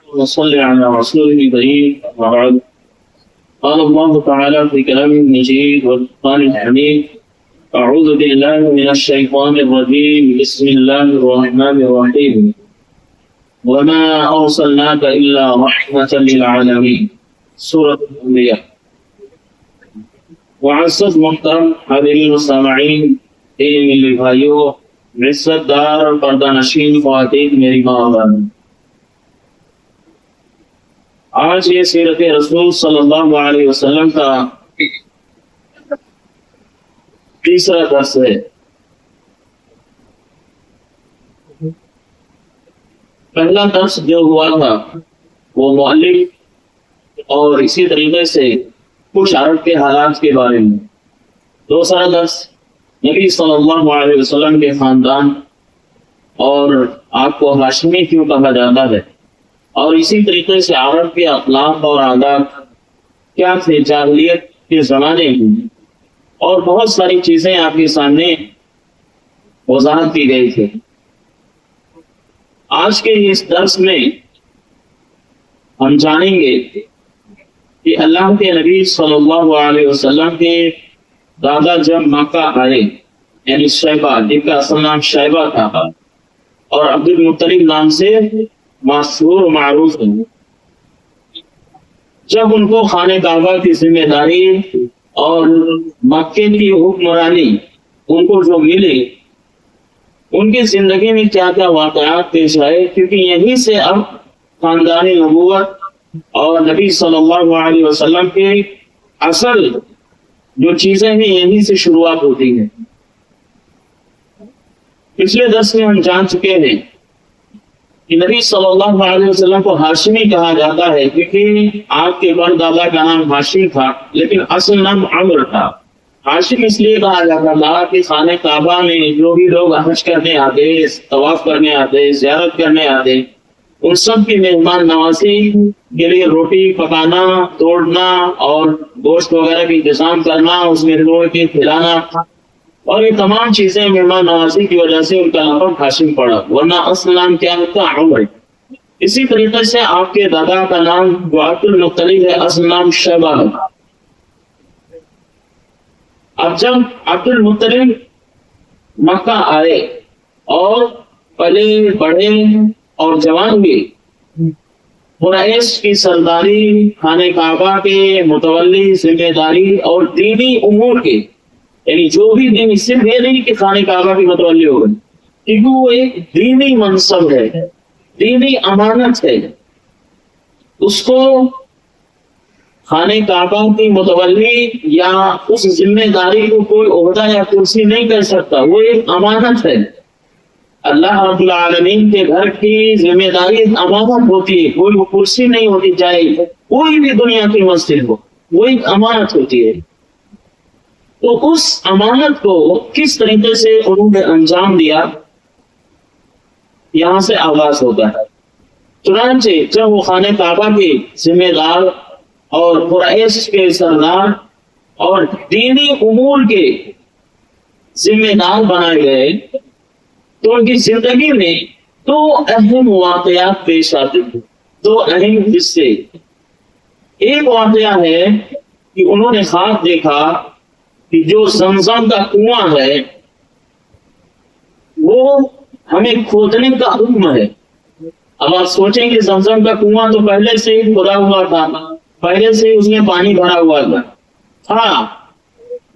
وصلي على رسوله الكريم وبعد. قال الله تعالى في كلامه المجيد والقرآن الحميد: أعوذ بالله من الشيطان الرجيم بسم الله الرحمن الرحيم وما أرسلناك إلا رحمة للعالمين سورة الأنبياء. وعزت محترم حاضرین و سامعین، میرے بھائیوں، عزت دار اور پردہ نشین خواتین، میری ماں اور بہن، آج یہ سیرت رسول صلی اللہ علیہ وسلم کا تیسرا درس ہے۔ پہلا درس جو ہوا تھا وہ مؤلف اور اسی طریقے سے کچھ عرب کے حالات کے بارے میں، دوسرا درس نبی صلی اللہ علیہ وسلم کے خاندان اور آپ کو ہاشمی کیوں کہا جاتا ہے، اور اسی طریقے سے عرب کے اخلاق اور عادات کیا تھے جاہلیت کے زمانے میں، اور بہت ساری چیزیں آپ کے سامنے وضاحت کی گئی تھی۔ آج کے اس درس میں ہم جانیں گے کہ اللہ کے نبی صلی اللہ علیہ وسلم کے دادا جب مکہ آئے، یعنی شیبہ، جن کا اصل نام شیبہ تھا اور عبد المطلب نام سے مشہور و معروف ہے، جب ان کو خانہ کعبہ کی ذمہ داری اور مکے کی حکمرانی ان کو جو ملی، ان کی زندگی میں کیا کیا واقعات پیش آئے، کیونکہ یہیں سے اب خاندان نبوت اور نبی صلی اللہ علیہ وسلم کے اصل جو چیزیں ہیں یہیں سے شروعات ہوتی ہیں۔ پچھلے درس میں ہم جان چکے ہیں کہ نبی صلی اللہ علیہ وسلم کو ہاشمی کہا جاتا ہے، کیونکہ آپ کے بڑ دادا کا نام ہاشم تھا لیکن اصل نام عمر تھا۔ ہاشم اس لیے کہا جاتا تھا کہ خانہ کعبہ میں جو بھی لوگ حج کرنے آتے، طواف کرنے آتے، زیارت کرنے آتے، ان سب کی مہمان نوازی کے لیے روٹی پکانا، توڑنا اور گوشت وغیرہ کا انتظام کرنا، اس میں توڑ کے کھلانا، اور یہ تمام چیزیں مہمان نوازی کی وجہ سے ان کا نام ہاشم پڑا، ورنہ اصل نام کیا ہوتا؟ عمر۔ اسی طریقے سے آپ کے دادا کا نام جو عبد المطلب ہے، اصل نام شیبہ ہے۔ اب جب عبد المطلب مکہ آئے اور پلے بڑھے اور جوان بھی، قریش کی سرداری، خانہ کعبہ کے متولی ذمہ داری اور دینی امور کے، یعنی جو بھی دین، اس سے یہ نہیں کہ خانہ کعبہ کی متولی ہو گئی، کیونکہ وہ ایک دینی منصب ہے، دینی امانت ہے، اس کو خانہ کعبہ کی متولی یا اس ذمہ داری کو کوئی عہدہ یا کرسی نہیں کر سکتا، وہ ایک امانت ہے۔ اللہ رب العالمین کے گھر کی ذمہ داری امانت ہوتی ہے، کوئی کرسی نہیں ہوتی، چاہے کوئی بھی دنیا کی مسجد ہو، وہ ایک امانت ہوتی ہے۔ تو اس امانت کو کس طریقے سے انہوں نے انجام دیا، یہاں سے آغاز ہوتا ہے۔ چنانچہ جب وہ خانہ کعبہ کے ذمہ دار اور قریش کے سردار اور دینی امور کے ذمہ دار بنائے گئے، تو ان کی زندگی میں دو اہم واقعات پیش آتے ہیں، دو اہم حصے۔ ایک واقعہ ہے کہ انہوں نے خواب دیکھا کہ جو زمزم کا کنواں ہے وہ ہمیں کھودنے کا حکم ہے۔ اب آپ سوچیں کہ زمزم کا کنواں تو پہلے سے ہی کھودا ہوا تھا، پہلے سے اس میں پانی بھرا ہوا تھا، ہاں،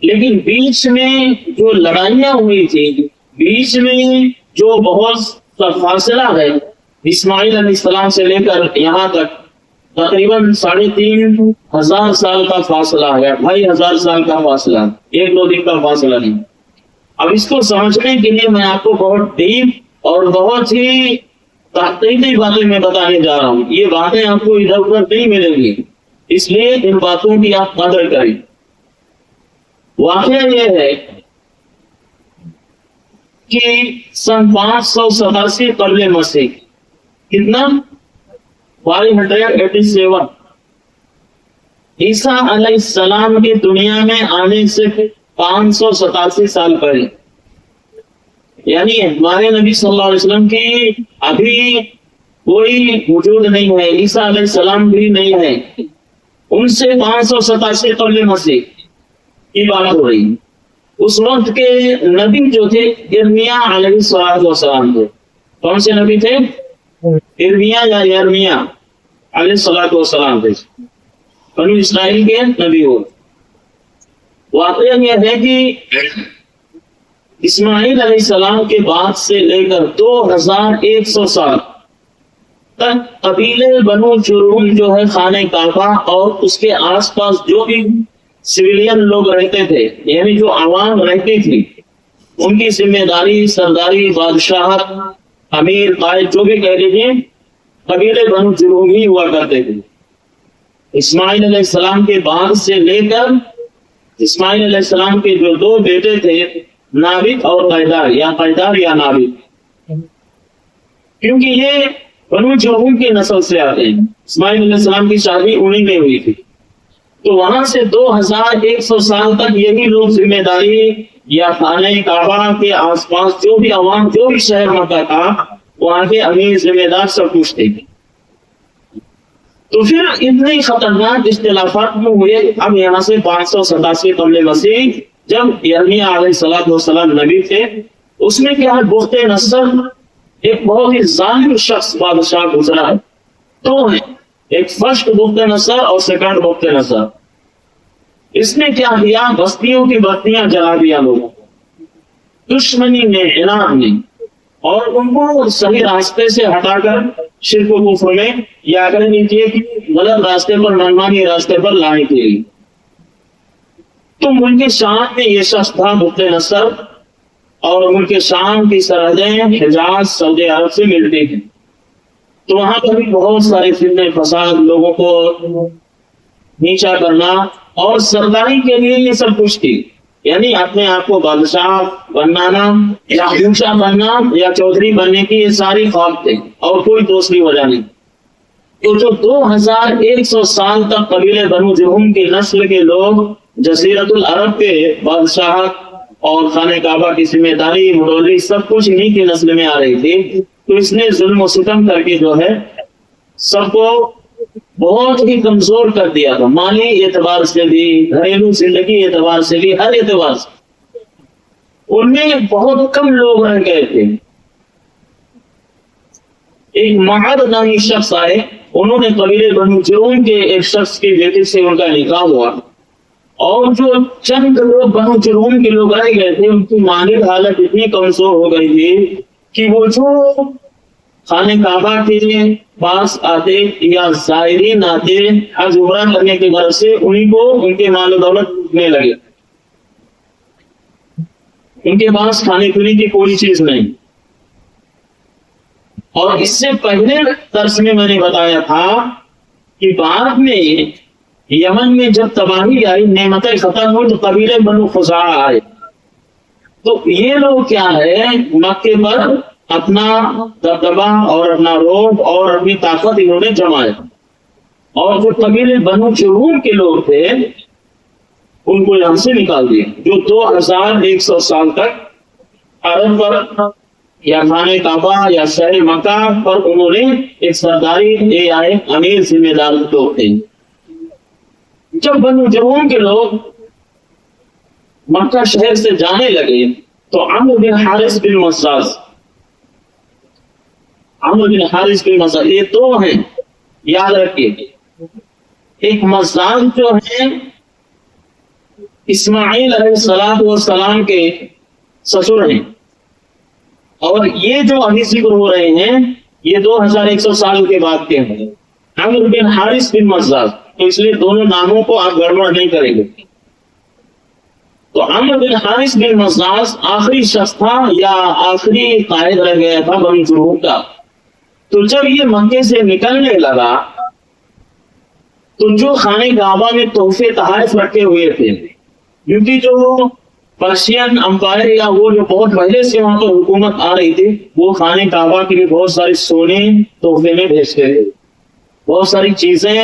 لیکن بیچ میں جو لڑائیاں ہوئی تھی، بیچ میں جو بہت سا فاصلہ ہے، اسماعیل علیہ السلام سے لے کر یہاں تک تقریباً 3500 سال کا فاصلہ ہے، 2500 سال کا فاصلہ، ایک دو دن کا فاصلہ نہیں۔ اب اس کو سمجھنے کے لیے میں آپ کو بہت ڈیپ اور بہت ہی تحقیقی باتیں میں بتانے جا رہا ہوں۔ یہ باتیں آپ کو ادھر ادھر نہیں ملیں گی، اس لیے ان باتوں کی آپ قدر کریں۔ واقعہ یہ ہے کہ سن 587 قبل مسیح، کتنا؟ 587، عیسیٰ علیہ السلام کی دنیا میں آنے سے 587 سال پہلے، یعنی ہمارے نبی صلی اللہ علیہ وسلم کی ابھی کوئی وجود نہیں ہے، عیسیٰ علیہ السلام بھی نہیں ہے، ان سے 587 قبل مسیح کی بات ہو رہی ہے۔ اس وقت کے نبی جو تھے ارمیا علیہ السلام تھے۔ کون سے نبی تھے؟ ارمیا یا یرمیا علیہ السلام تھے، بنو اسرائیل کے نبی ہو۔ واقعہ یہ ہے کہ اسماعیل علیہ السلام کے بعد سے لے کر 2100 سال تک قبیلے بنو جرہم جو ہے خانہ کعبہ اور اس کے آس پاس جو بھی سویلین لوگ رہتے تھے، یعنی جو عوام رہتی تھی، ان کی ذمہ داری، سرداری، بادشاہت، امیر، قائد، جو بھی کہہ لیجیے، قبیلے بنو جرہم ہی ہوا کرتے تھے۔ اسماعیل علیہ السلام کے بعد سے لے کر اسماعیل علیہ السلام کے جو 2 بیٹے تھے، نابک اور قیدار یا نابک، کیونکہ یہ بنو جرہم کی نسل سے آتے ہیں۔ اسماعیل علیہ السلام کی شادی انہی میں ہوئی تھی، تو وہاں سے 2100 سال تک یہی لوگ ذمہ داری یا خانہ کعبہ کے آس پاس جو بھی عوام، جو بھی شہر مکہ تھا، وہاں کے امیر، ذمہ دار، سب کچھ تھے۔ تو پھر اتنے خطرناک اختلافات میں ہوئے۔ اب یہاں سے 587 قبل مسیح جب یرمیا علیہ السلام نبی تھے، اس میں کیا ہے، بخت نصر ایک بہت ہی ظالم شخص بادشاہ گزرا ہے۔ تو ایک فرسٹ بخت نصر اور سیکنڈ بخت نصر، اس نے کیا کیا، بستیوں کی بستیاں جلا دیا لوگوں کو، دشمنی میں، عناد میں، اور ان کو صحیح راستے سے ہٹا کر شرک و کفر میں، یا اگر نیچے کی غلط راستے پر، منمانی راستے پر لانے کے لیے۔ تو ملک شام میں یہ شخص تھا بخت نصر، اور ملک شام کی سرحدیں حجاز، سعودی عرب سے ملتی ہیں، تو وہاں پر بھی بہت سارے فتنے فساد، لوگوں کو نیچا کرنا، اور سرداری کے لیے یہ سب کچھ تھی، یعنی اپنے آپ کو بادشاہ بنانا یا بادشاہ بننا یا چودھری بننے کی یہ ساری خواب تھے، اور کوئی دوسری وجہ نہیں۔ تو جو 2100 سال تک قبیلے بنو جرہم کی نسل کے لوگ جزیرت العرب کے بادشاہت اور خانہ کعبہ کی ذمہ داری، مڈوری، سب کچھ انہی کی نسل میں آ رہی تھی، تو اس نے ظلم و ستم کر کے جو ہے سب کو بہت ہی کمزور کر دیا تھا، مالی اعتبار سے بھی، گھریلو زندگی اعتبار سے بھی، ہر اعتبار سے ان میں بہت کم لوگ رہ گئے تھے۔ ایک معد نامی شخص آئے، انہوں نے قبیلے بنو جرہم کے ایک شخص کی بیٹی سے ان کا نکاح ہوا، اور جو چند لوگ بنو جرہم کے لوگ رہ گئے تھے، ان کی مالی حالت اتنی کمزور ہو گئی تھی کہ وہ جو خانہ کعبہ کے پاس آتے یا زائرین آتے حج عمرہ کرنے کے غرض سے، انہیں کو ان کے مال و دولت لوٹنے لگے، ان کے پاس کھانے پینے کی کوئی چیز نہیں۔ اور اس سے پہلے درس میں نے بتایا تھا کہ بعد میں یمن میں جب تباہی آئی، نعمتیں ختم ہوئی، تو قبیلے بنو خزاعہ آئے، تو یہ لوگ کیا ہے، مکے پر اپنا دبدبہ اور اپنا روب اور اپنی طاقت انہوں نے جمایا، اور جو قبیلے بنو جرہم کے لوگ تھے ان کو یہاں سے نکال دیا، جو 2100 سال تک عرب پر یا خانہ کعبہ یا شہر مکہ پر انہوں نے ایک سرداری لے آئے، امیر ذمہ دار لوگ تھے۔ جب بنو جرہم کے لوگ مکہ شہر سے جانے لگے، تو عمرو بن حارث بن مصاص، یہ 2 ہیں، یاد رکھیے۔ ایک مصاص جو ہے اسماعیل علیہ السلام کے سسر ہیں، اور یہ جو ابھی ذکر ہو رہے ہیں یہ 2100 سال کے بعد کے ہیں، عمرو بن حارث بن مصاص، تو اس لیے دونوں ناموں کو آپ گڑبڑ نہیں کریں گے۔ تو عمرو بن حارث بن مصاص آخری شخص تھا یا آخری قائد رہ گیا تھا بنو جرہم کا۔ تو جب یہ مکے سے نکلنے لگا، تو جو خانہ کعبہ میں تحفے تحائف رکھے ہوئے تھے، کیونکہ جو پرشین امپائر یا وہ جو بہت پہلے سے وہاں پر حکومت آ رہی تھی، وہ خانہ کعبہ کے لیے بہت ساری سونے تحفے میں بھیجتے تھے، بہت ساری چیزیں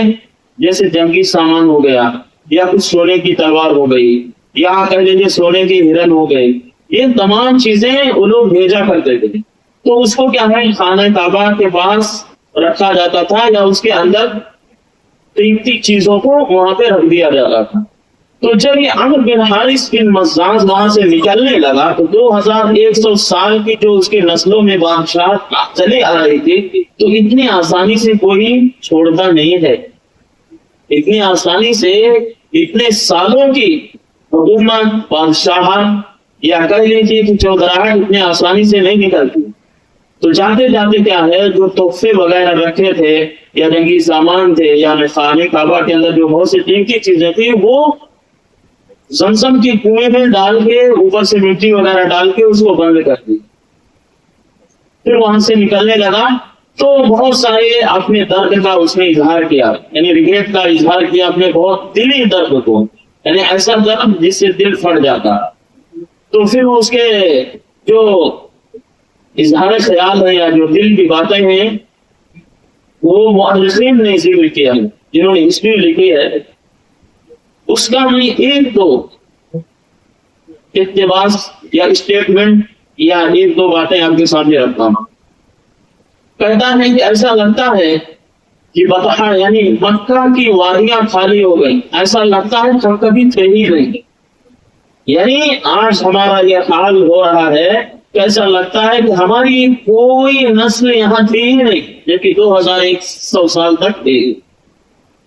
جیسے جنگی سامان ہو گیا، یا کچھ سونے کی تلوار ہو گئی، یا کہہ لیجیے سونے کی ہرن ہو گئی، یہ تمام چیزیں وہ لوگ بھیجا کرتے تھے۔ تو اس کو کیا ہے، خانہ کعبہ کے پاس رکھا جاتا تھا یا اس کے اندر قیمتی چیزوں کو وہاں پہ رکھ دیا جاتا تھا. تو جب یہ عمرو بن حارث بن مزاز وہاں سے نکلنے لگا تو 2100 سال کی جو اس کی نسلوں میں بادشاہ چلے آ رہی تھی تو اتنی آسانی سے کوئی چھوڑتا نہیں ہے. اتنی آسانی سے اتنے سالوں کی حکومت بادشاہ یا کہہ لیجیے کہ چودراہٹ اتنی آسانی سے نہیں نکلتی. تو جاتے جاتے کیا ہے جو تحفے وغیرہ رکھے تھے یا جنگی سامان تھے یا خانہ کعبہ کے اندر جو بہت سی قیمتی چیزیں تھیں وہ زمزم کی کنویں میں ڈال کے اوپر سے مٹی وغیرہ ڈال کے اس کو بند کر دی. پھر وہاں سے نکلنے لگا تو بہت سارے اپنے درد کا اس نے اظہار کیا, یعنی ریگریٹ کا اظہار کیا اپنے بہت دلی درد کو, یعنی ایسا درد جس سے دل پھٹ جاتا. تو پھر اس کے جو اظہار خیال ہے یا جو دل کی باتیں ہیں وہ مؤرخین نے ذکر کیا, جنہوں نے ہسٹری لکھی ہے. اس کا میں ایک دو اقتباس یا اسٹیٹمنٹ یا ایک دو باتیں آپ کے سامنے رکھتا ہوں. کہتا ہے کہ ایسا لگتا ہے کہ بطحا یعنی مکہ کی وادیاں خالی ہو گئی, ایسا لگتا ہے کہ کبھی تھے ہی نہیں. یعنی آج ہمارا یہ حال ہو رہا ہے کہ ایسا لگتا ہے کہ ہماری کوئی نسل یہاں تھی ہی نہیں, جبکہ 2100 سال تک تھی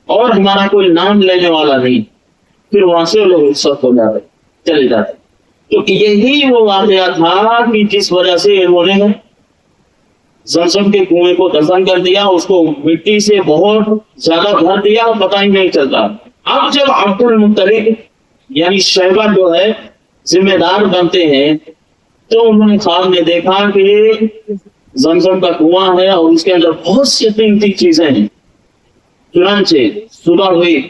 اور ہمارا کوئی نام لینے والا نہیں. پھر وہاں سے لوگ رخصت ہو جاتے, چلے جاتے. تو یہی وہ واقعہ تھا کہ جس وجہ سے انہوں نے زمزم کے کنویں کو دفن کر دیا, اس کو مٹی سے بہت زیادہ بھر دیا, پتہ ہی نہیں چلتا. اب جب عبد المطلب یعنی شیبہ جو ہے ذمہ دار بنتے ہیں تو انہوں نے خواب میں دیکھا کہ زمزم کا کنواں ہے اور اس کے اندر بہت سی قیمتی چیزیں ہیں. چنانچہ صبح ہوئی,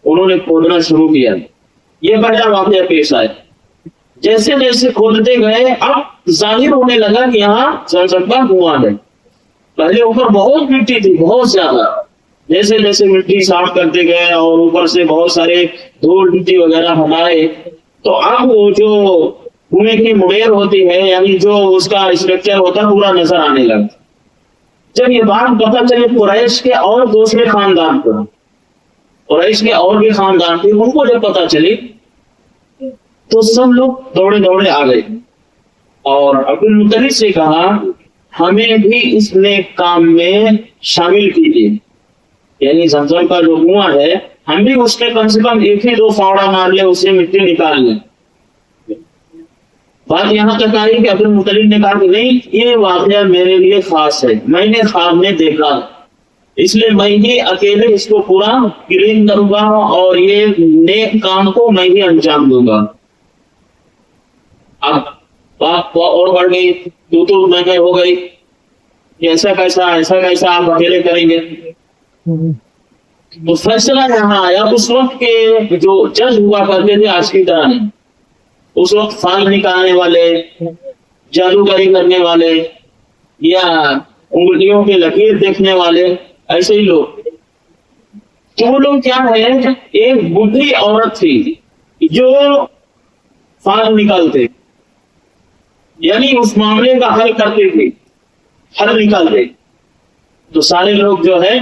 انہوں نے کھودنا شروع کیا. یہ پہلا واقعہ پیش آیا. جیسے جیسے کھودتے گئے اب ظاہر ہونے لگا کہ یہاں زمزم کا کنواں ہے. پہلے اوپر بہت مٹی تھی, بہت زیادہ. جیسے جیسے مٹی صاف کرتے گئے اور اوپر سے بہت سارے دھول مٹی وغیرہ ہٹائے تو اب وہ جو کنویں کی مڑیر ہوتی ہے یعنی جو اس کا اسٹرکچر ہوتا ہے پورا نظر آنے لگا. جب یہ بات پتہ چلی قریش کے اور دوسرے خاندان کو, قریش کے اور بھی خاندان تھے, ان کو جب پتہ چلی تو سب لوگ دوڑے دوڑے آ گئے اور عبد المطلب سے کہا ہمیں بھی اس نیک کام میں شامل کیجیے. یعنی زمزم کا جو کنواں ہے ہم بھی اس میں کم سے کم ایک ہی 2 فاوڑا مار لیں, اس سے مٹی نکال لیں. بات یہاں تک آئی کہ عبد المطلب نے کہا کہ نہیں, یہ واقعہ میرے لیے خاص ہے, میں نے خواب میں دیکھا, اس لیے میں ہی اکیلے اس کو پورا کلین کروں گا اور یہ نیک کام کو میں ہی انجام دوں گا. اب بات اور بڑھ گئی, تو میں ہو گئی کہ ایسا کیسا آپ اکیلے کریں گے. تو فیصلہ یہاں آیا, اس وقت کے جو جج ہوا کرتے تھے آج کی طرح نہیں. اس وقت فال نکالنے والے, جادوگری کرنے والے یا انگلیوں کے لکیر دیکھنے والے, ایسے ہی لوگ. تو وہ لوگ کیا ہے, ایک بڈھی عورت تھی جو فال نکالتے یعنی اس معاملے کا حل کرتے تھے, حل نکالتے. تو سارے لوگ جو ہے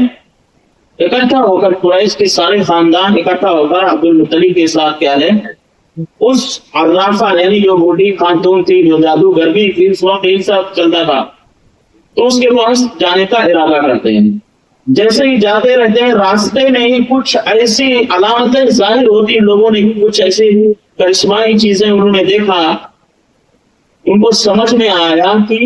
اکٹھا ہو کر, قریش کے سارے خاندان اکٹھا ہو کر عبد المطلب کے ساتھ کیا ہے اس عرافہ یعنی جو بوڑھی خاتون تھی جو جادوگر بھی تھی, اس وقت یہی سب چلتا تھا, تو اس کے پاس جانے کا ارادہ کرتے ہیں. جیسے ہی جاتے رہتے ہیں راستے میں ہی کچھ ایسی علامتیں ظاہر ہوتی, لوگوں نے کچھ ایسی کرشمائی چیزیں انہوں نے دیکھا, ان کو سمجھ میں آیا کہ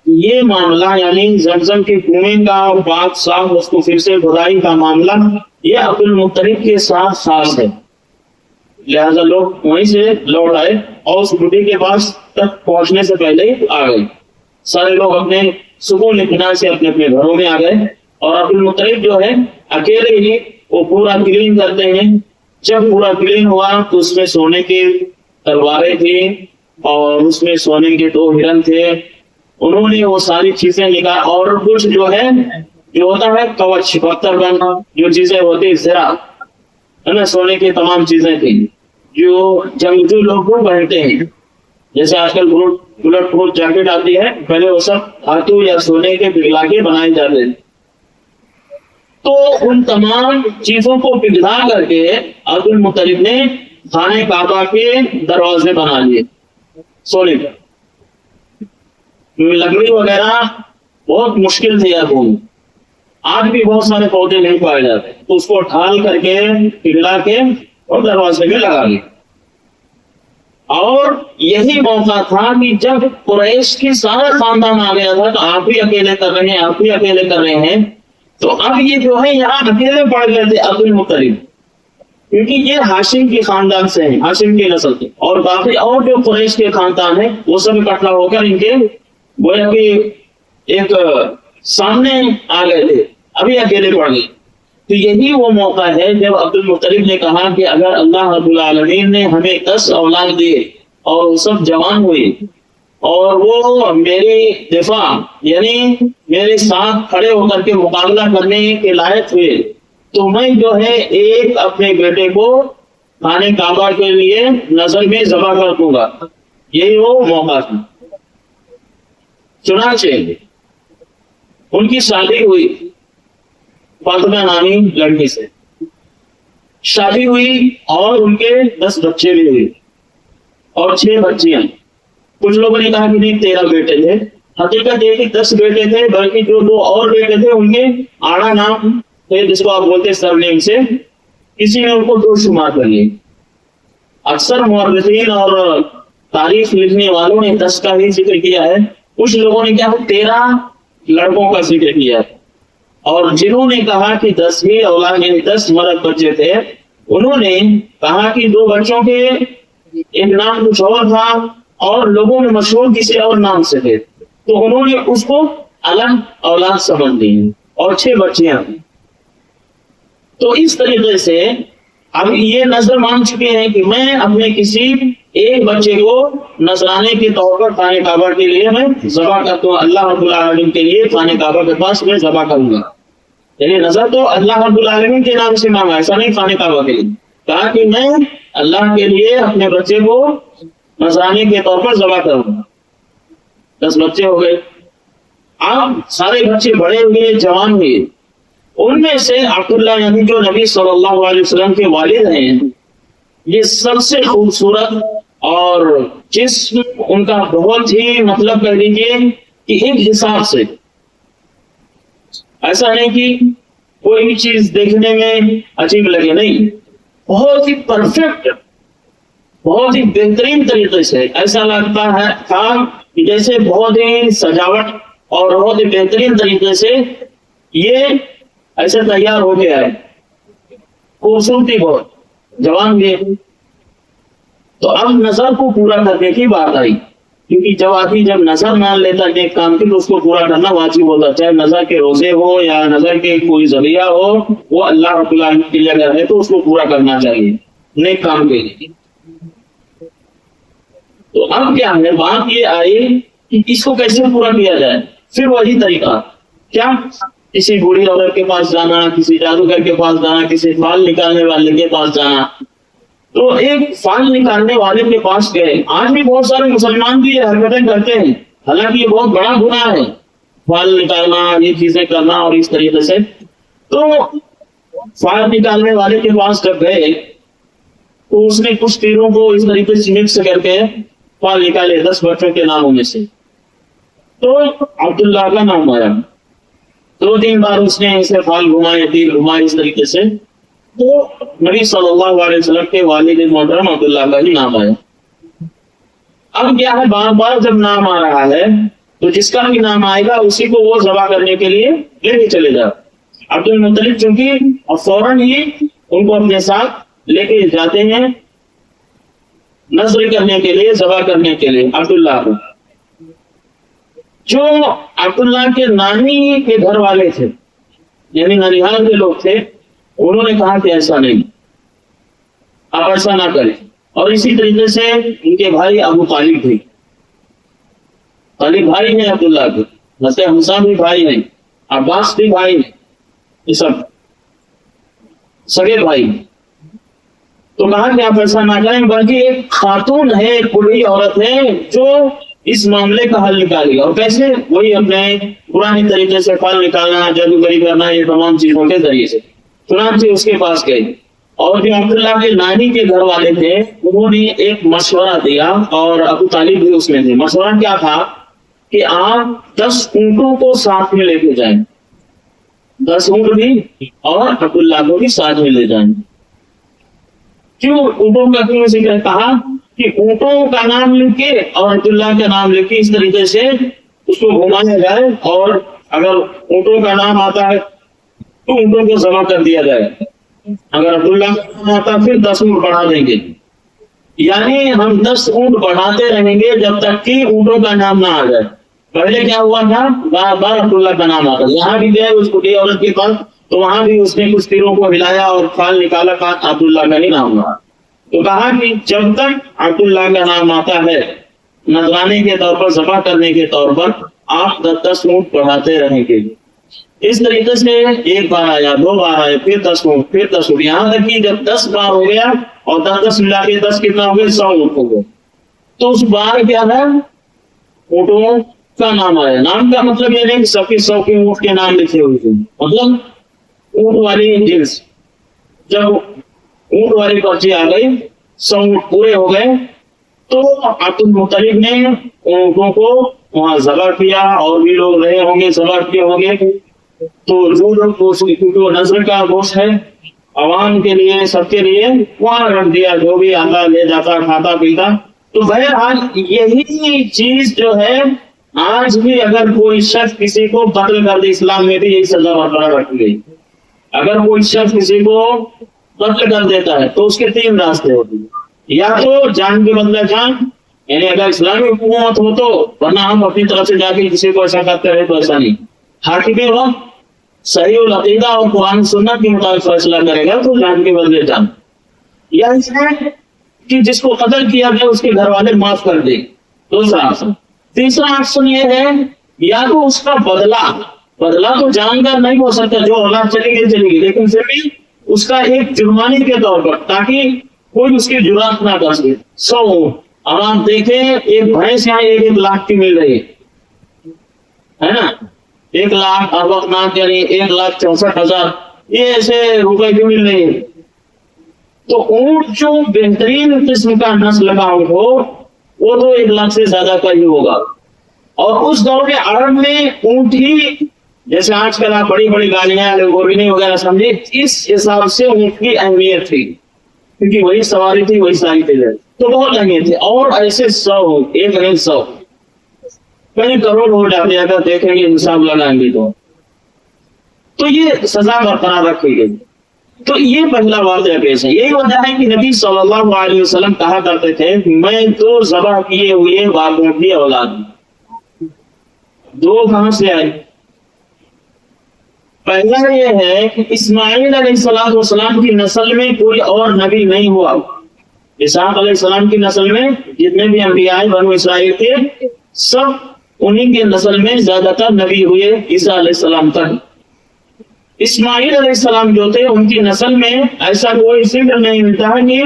یہ معاملہ یعنی زمزم کے کنویں کا پاک صاف اس کو پھر سے کھدائی کا معاملہ یہ عبد المطلب کے ساتھ خاص ہے. لہذا لوگ وہیں سے لوٹ آئے اور اس بڈھی کے پاس تک پہنچنے سے پہلے ہی آ گئے. سارے لوگ اپنے سکون اطمینان سے اپنے اپنے گھروں میں آ گئے اور عبد المطلب جو ہے اکیلے ہی وہ پورا کلین کرتے ہیں. جب پورا کلین ہوا تو اس میں سونے کی تلواریں تھی اور اس میں سونے کے 2 ہرن تھے. انہوں نے وہ ساری چیزیں نکال اور کچھ جو ہے جو ہوتا ہے کوچ پتھر بنا جو چیزیں ہوتی زرا ہے نا, سونے کی تمام چیزیں تھیں جو جنگجو لوگ کو پہنتے ہیں. جیسے آج کل بلٹ پروف جیکٹ آتی ہے, پہلے وہ سب دھاتو یا سونے کے پگھلا کے بنائے جاتے تھے. تو ان تمام چیزوں کو پگھلا کر کے عبد المطلب نے خانہ کعبہ کے دروازے بنا لیے سونے کا. لکڑی وغیرہ بہت مشکل تھی اب آج بھی بہت سارے پودے نہیں پائے جاتے, تو اس کو ڈھال کر کے پگھلا کے اور دروازے میں لگا لیا. اور یہی موقع تھا کہ جب قریش کی سارا خاندان آ گیا تھا, تو آپ ہی اکیلے کر رہے ہیں, آپ ہی اکیلے کر رہے ہیں, تو اب یہ جو ہے یہاں اکیلے پڑ گئے تھے عبد المطلب, کیونکہ یہ ہاشم کے خاندان سے ہیں, ہاشم کی نسل کے, اور باقی اور جو قریش کے خاندان ہیں وہ سب اکٹھا ہو کر ان کے گویا کہ ایک سامنے آ گئے تھے, ابھی اکیلے پڑ گئے. تو یہی وہ موقع ہے جب عبد المطلب نے کہا کہ اگر اللہ رب العالمین نے ہمیں 10 اولاد دیے اور وہ سب جوان ہوئے اور وہ میری دفاع یعنی میرے ساتھ کھڑے ہو کر کے مقابلہ کرنے کے لائق ہوئے, تو میں جو ہے ایک اپنے بیٹے کو خانہ کعبہ کے لیے نظر میں ذبح کر دوں گا. یہی وہ موقع تھا. چنانچہ ان کی شادی ہوئی فاطمہ نامی لڑکی سے, شادی ہوئی اور ان کے 10 بچے بھی ہوئے اور 6 بچیاں. کچھ لوگوں نے کہا کہ نہیں 13 بیٹے تھے, حقیقت یہ کہ 10 بیٹے تھے, بلکہ جو 2 اور بیٹے تھے ان کے آڑا نام تھے جس کو آپ بولتے سر نیم سے, کسی نے ان کو 2 شمار کر لیے. اکثر مورخین اور تاریخ لکھنے والوں نے 10 کا ہی ذکر کیا ہے, کچھ لوگوں نے کیا 13 لڑکوں کا ذکر کیا ہے, اور جنہوں نے کہا کہ 10 ہی اولاد یعنی 10 مرد بچے تھے, انہوں نے کہا کہ 2 بچوں کے ایک نام کچھ اور تھا اور لوگوں میں مشہور کسی اور نام سے تھے, تو انہوں نے اس کو الگ اولاد سمجھ لی اور 6 بچیاں. تو اس طریقے سے اب یہ نظر مان چکے ہیں کہ میں اپنے کسی ایک بچے کو نذرانے کے طور پر خانہ کعبہ کے لیے میں ذبح کرتا ہوں, اللہ رب العالمین کے لیے خانہ کعبہ کے پاس میں ذبح کروں گا. یعنی نظر تو اللہ رب العالمین کے نام سے مانگا, ایسا نہیں خانہ کعبہ کے لیے, کہا کہ میں اللہ کے لیے اپنے بچے کو نذرانے کے طور پر ذبح کروں گا. 10 بچے ہو گئے. اب سارے بچے بڑے ہوئے, جوان ہوئے. ان میں سے عبداللہ یعنی جو نبی صلی اللہ علیہ وسلم کے والد ہیں, یہ سب سے خوبصورت اور جسم ان کا بہت ہی مطلب کہہ لیجیے کہ ایک حساب سے, ایسا نہیں کہ کوئی بھی چیز دیکھنے میں عجیب لگے, نہیں, بہت ہی پرفیکٹ, بہت ہی بہترین طریقے سے ایسا لگتا ہے تھا کہ جیسے بہت ہی سجاوٹ اور بہت ہی بہترین طریقے سے یہ ایسے تیار ہو گیا ہے. خوبصورتی بہت, جوان بھی. تو اب نظر کو پورا کرنے کی بات آئی, کیونکہ جب آدمی جب نظر مان لیتا ایک کام کی تو اس کو پورا کرنا واجب ہوتا, چاہے نظر کے روزے ہو یا نظر کے کوئی ذریعہ ہو, وہ اللہ رب العالمین کے لیے اگر ہے تو اس کو پورا کرنا چاہیے نیک کام کے لیے. تو اب کیا ہے, بات یہ آئی کہ اس کو کیسے پورا کیا جائے. پھر وہی طریقہ, کیا کسی بوڑھی عورت کے پاس جانا, کسی جادوگر کے پاس جانا, کسی فال نکالنے والے کے پاس جانا. تو ایک فال نکالنے والے کے پاس گئے. آج بھی بہت سارے مسلمان بھی یہ حرکتیں کرتے ہیں, حالانکہ یہ بہت بڑا گناہ ہے فال نکالنا, یہ چیزیں کرنا اور اس طریقے سے. تو فال نکالنے والے کے پاس جب گئے تو اس نے کچھ تیروں کو اس طریقے سے مکس کر کے فال نکالے 10 بچوں کے ناموں میں سے. تو عبداللہ کا نام آیا. 2-3 بار اس نے اسے فال گھمائے, تیر گھمائے اس طریقے سے, تو نبی صلی اللہ علیہ وسلم کے والد محترم عبداللہ کا ہی نام آیا. اب کیا ہے, بار بار جب نام آ رہا ہے تو جس کا بھی نام آئے گا اسی کو وہ ذبح کرنے کے لیے لے کے چلے جا. عبد المطلب چونکہ فوراً ہی ان کو اپنے ساتھ لے کے جاتے ہیں نذر کرنے کے لیے, ذبح کرنے کے لیے عبداللہ کو. جو عبداللہ کے نانی کے گھر والے تھے یعنی ننیحال کے لوگ تھے, انہوں نے کہا کہ ایسا نہیں, آپ ایسا نہ کریں. اور اسی طریقے سے ان کے بھائی ابو طالب تھے, طالب بھائی ہیں عبداللہ کے, حضرت حمزہ بھی بھائی ہیں, عباس بھی بھائی ہیں, یہ سب سگے بھائی. تو کہا کہ آپ ایسا نہ کریں, بلکہ ایک خاتون ہے, ایک بوڑھی عورت ہے جو اس معاملے کا حل نکالی. اور کیسے؟ وہی اپنے پرانے طریقے سے پھل نکالنا، جادوگری کرنا، یہ تمام چیزوں کے ذریعے سے. چنانچہ اس کے پاس گئی اور جو عبداللہ کے نانی کے گھر والے تھے انہوں نے ایک مشورہ دیا اور ابو طالب بھی اس میں تھے. مشورہ کیا تھا کہ آپ 10 اونٹوں کو ساتھ میں لے کے جائیں، 10 اونٹ بھی اور عبداللہ کو بھی ساتھ میں لے جائیں. کیوں اونٹوں کا کیوں ذکر کہا؟ کہ اونٹوں کا نام لکھ کے اور عبداللہ کا نام لکھ کے اس طریقے سے اس کو گھمایا جائے، اور اگر اونٹوں کا نام آتا ہے تو اونٹوں کو ذبح کر دیا جائے، اگر عبداللہ کا نام آتا ہے پھر 10 اونٹ بڑھا دیں گے. یعنی ہم 10 اونٹ بڑھاتے رہیں گے جب تک کہ اونٹوں کا نام نہ آ جائے. پہلے کیا ہوا تھا؟ بار بار عبداللہ کا نام آتا. یہاں بھی گئے اس بڑھی عورت کے پاس تو وہاں بھی اس نے کچھ تیروں کو ہلایا اور پھال نکالا، کہا عبداللہ کا ہی نام ہوا. تو کہا کہ جب تک عبداللہ کا نام آتا ہے نذرانے کے طور پر، ذبح کرنے کے طور پر، آپ 10 اونٹ بڑھاتے رہیں گے. اس طریقے سے ایک بار آیا، 2 بار آئے، پھر 10 اونٹ، پھر 10 اونٹ، یہاں تک کہ جب 10 بار ہو گیا اور 10 ملا کے 10 کتنا ہو گیا؟ 100 اونٹ ہو گئے. تو اس بار کیا ہے؟ اونٹوں کا نام آیا. نام کا مطلب یہ نہیں کہ 100 کے 100 کے اونٹ کے نام لکھے ہوئے تھے، مطلب اونٹ والی جنس. جب اونٹ والی پرچی آ گئی، 100 اونٹ پورے ہو گئے تو عبد المطلب نے اونٹوں کو وہاں ذبح کیا، اور بھی لوگ رہے ہوں گے ذبح کیے ہوں گے. تو جو لوگ کیونکہ وہ نذر کا گوشت ہے عوام کے لیے، سب کے لیے وہاں رکھ دیا، جو بھی آتا لے جاتا کھاتا پیتا. تو بہرحال یہی چیز جو ہے آج بھی اگر کوئی شخص کسی کو قتل کر دے، اسلام میں بھی یہی سزا برقرار رکھی گئی. اگر کوئی شخص کسی کو قتل کر دیتا ہے تو اس کے 3 راستے ہوتے ہیں. یا تو جان کے بدلہ جان، یعنی اگر اسلامی حکومت ہو تو، ورنہ ہم اپنی طرف سے جا کے کسی کو ایسا کرتے رہے تو ایسا نہیں. حاکم وقت صحیح العقیدہ اور قرآن سنت کے مطابق فیصلہ کرے گا تو جان کے بدلے جان. یا اس ہے کہ جس کو قتل کیا گیا اس کے گھر والے معاف کر دیں، دوسرا آپشن. تیسرا آپشن یہ ہے یا تو اس کا بدلہ تو جان کا نہیں ہو سکتا، جو اولاد چلی گئی، لیکن پھر بھی اس کا ایک جرمانے کے طور پر، تاکہ کوئی اس کی جرات نہ کر سکے. 100 اونٹ. اب آپ دیکھیں ایک بھینس یہاں 1 لاکھ کی مل رہی ہے نا، 1 لاکھ اور وقت یعنی 1,64,000 یہ ایسے روپے کی مل رہی ہے. تو اونٹ جو بہترین قسم کا نسل کا اونٹ ہو وہ تو 1 لاکھ سے زیادہ کا ہی ہوگا. اور اس دور کے عرب میں اونٹ ہی، جیسے آج کل آپ بڑی بڑی گاڑیاں لیمبورگینی وغیرہ سمجھے، اس حساب سے اونٹ کی اہمیت تھی، کیونکہ وہی سواری تھی، وہی ساری چیزیں، تو بہت اہمیت تھی. اور ایسے 100 ایک نہیں 100 کئی کروڑ ہو جاتے اگر دیکھیں گے، حساب لگائیں گے تو یہ سزا برقرار رکھی گئی. تو یہ پہلا واقعہ پیش ہے. یہی وجہ ہے کہ نبی صلی اللہ علیہ وسلم کہا کرتے تھے میں تو ذبح کیے ہوئے باغوں کی اولاد ہوں. 2 کہاں سے آئے؟ پہلا یہ ہے کہ اسماعیل علیہ السلام کی نسل میں کوئی اور نبی نہیں ہوا. اسحاق علیہ السلام کی نسل میں جتنے بھی انبیاء بنو اسرائیل تھے سب انہی کے نسل میں زیادہ تر نبی ہوئے عیسیٰ علیہ السلام تک. اسماعیل علیہ السلام جو تھے ان کی نسل میں ایسا کوئی ذکر نہیں ملتا ہے کہ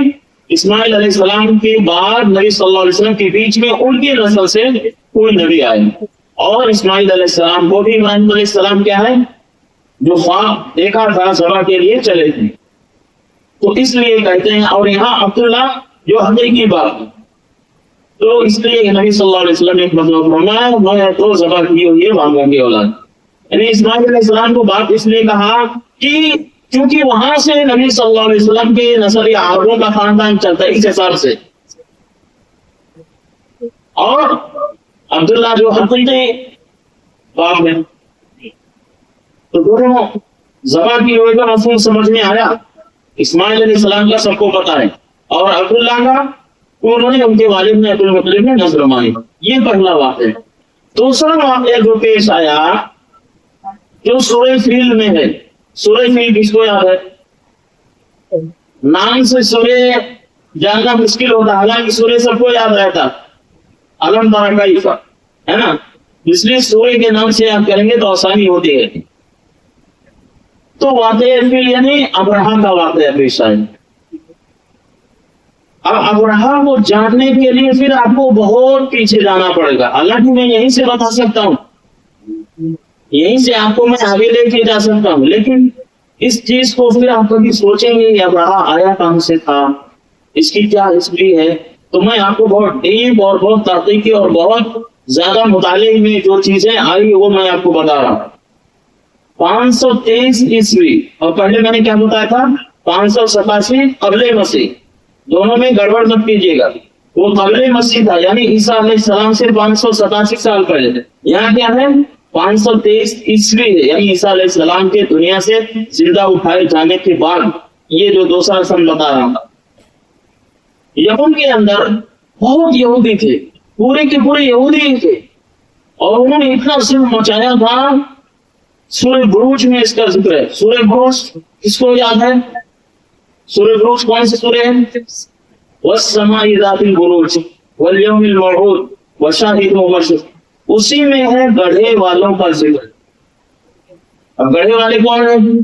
اسماعیل علیہ السلام کے بعد نبی صلی اللہ علیہ وسلم کے بیچ میں ان کی نسل سے کوئی نبی آئے. اور اسماعیل علیہ السلام کو بھی ابراہیم علیہ السلام کیا ہے جو خواب دیکھا تھا ذبح کے لیے چلے تھے، تو اس لیے کہتے ہیں. اور یہاں عبداللہ جو حقیقی بات ہے، تو اس لیے نبی صلی اللہ علیہ وسلم نے مطلب فرمایا میں تو ذبح کی ہوئی ہے باغوں کی اولاد. یعنی اسماعیل علیہ السلام کو بات اس لیے کہا کہ کیونکہ وہاں سے نبی صلی اللہ علیہ وسلم کے نسل یا عربوں کا خاندان چلتا ہے اس حساب سے. اور عبداللہ جو حقیقی باپ ہے، تو دونوں ذبح کی ہوئے کا مفہوم سمجھ میں آیا. اسماعیل علیہ السلام کا سب کو پتا ہے، اور عبداللہ کا انہوں نے ان کے والد نے عبد المطلب نے نذر مانی. یہ پہلا واقعہ ہے. دوسرا واقعہ جو پیش آیا جو سورہ فیل میں ہے. سورہ فیل کس کو یاد ہے؟ نام سے سورہ جاننا مشکل ہوتا، حالانکہ سورہ سب کو یاد رہتا. علم ترى کیف ہے نا، اس لیے سورہ کے نام سے یاد کریں گے تو آسانی ہوتی ہے. تو واقعہ فیل یعنی ابراہیم کا واقعہ پیش آئے. اب ابرہا کو جاننے کے لیے پھر آپ کو بہت پیچھے جانا پڑے گا، حالانکہ میں یہیں سے بتا سکتا ہوں، یہیں سے آپ کو میں آگے لے کے جا سکتا ہوں، لیکن اس چیز کو پھر آپ کبھی سوچیں گے یہ ابرہا آیا کہاں سے تھا، اس کی کیا ہسٹری ہے، تو میں آپ کو بہت ڈیپ اور بہت تحقیقی اور بہت زیادہ مطالعے میں جو چیزیں آئی وہ میں آپ کو بتا رہا ہوں۔ 523 عیسوی اور پہلے میں نے کیا بتایا تھا 587 قبل مسیح، دونوں میں گڑبڑ مت کیجیے گا، وہ قبل مسیح تھا یعنی عیسیٰ علیہ السلام سے 587 سال پہلے تھے، یہاں کیا ہے 523 عیسوی ہے یعنی عیسیٰ علیہ السلام کے دنیا سے زندہ اٹھائے جانے کے بعد یہ جو دوسرا سن بتا رہا ہوں۔ یمن کے اندر بہت یہودی تھے، پورے کے پورے یہودی تھے، اور انہوں نے اتنا ظلم مچایا تھا۔ سورہ بروج میں اس کا ذکر ہے، سورہ بروج کس کو یاد ہے؟ سورہ بروج کون سی سورہ ہے؟ والسماء ذات البروج والیوم الموعود وشاہد ومشہود، اسی میں ہے گڑھے والوں کا ذکر۔ اب گڑھے والے کون ہیں؟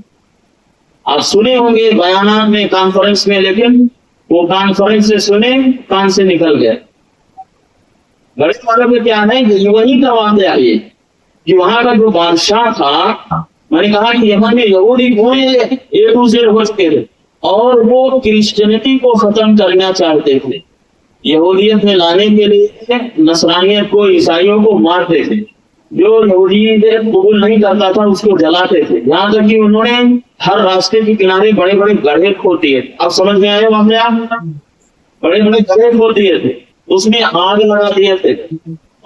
آپ سنے ہوں گے بیانات میں، کانفرنس میں، لیکن وہ کانفرنس سے سنے کان سے نکل گئے۔ گڑھے والوں میں کیا ہے کہ وہی کا واقعہ ہے کہ وہاں کا جو بادشاہ تھا، میں نے کہا کہ یمن میں یہودی پورے اے ٹو زیڈ ہو چکے تھے اور وہ کرسچینٹی کو ختم کرنا چاہتے تھے، یہودیت میں لانے کے لیے نصرانیت کو، عیسائیوں کو مارتے تھے، جو یہودیت قبول نہیں کرتا تھا اس کو جلاتے تھے، یہاں تک کہ انہوں نے ہر راستے کے کنارے بڑے بڑے گڑھے کھود دیے۔ اب سمجھ میں آئے واقعہ؟ بڑے بڑے گڑھے کھود دیے تھے، اس میں آگ لگا دیے تھے،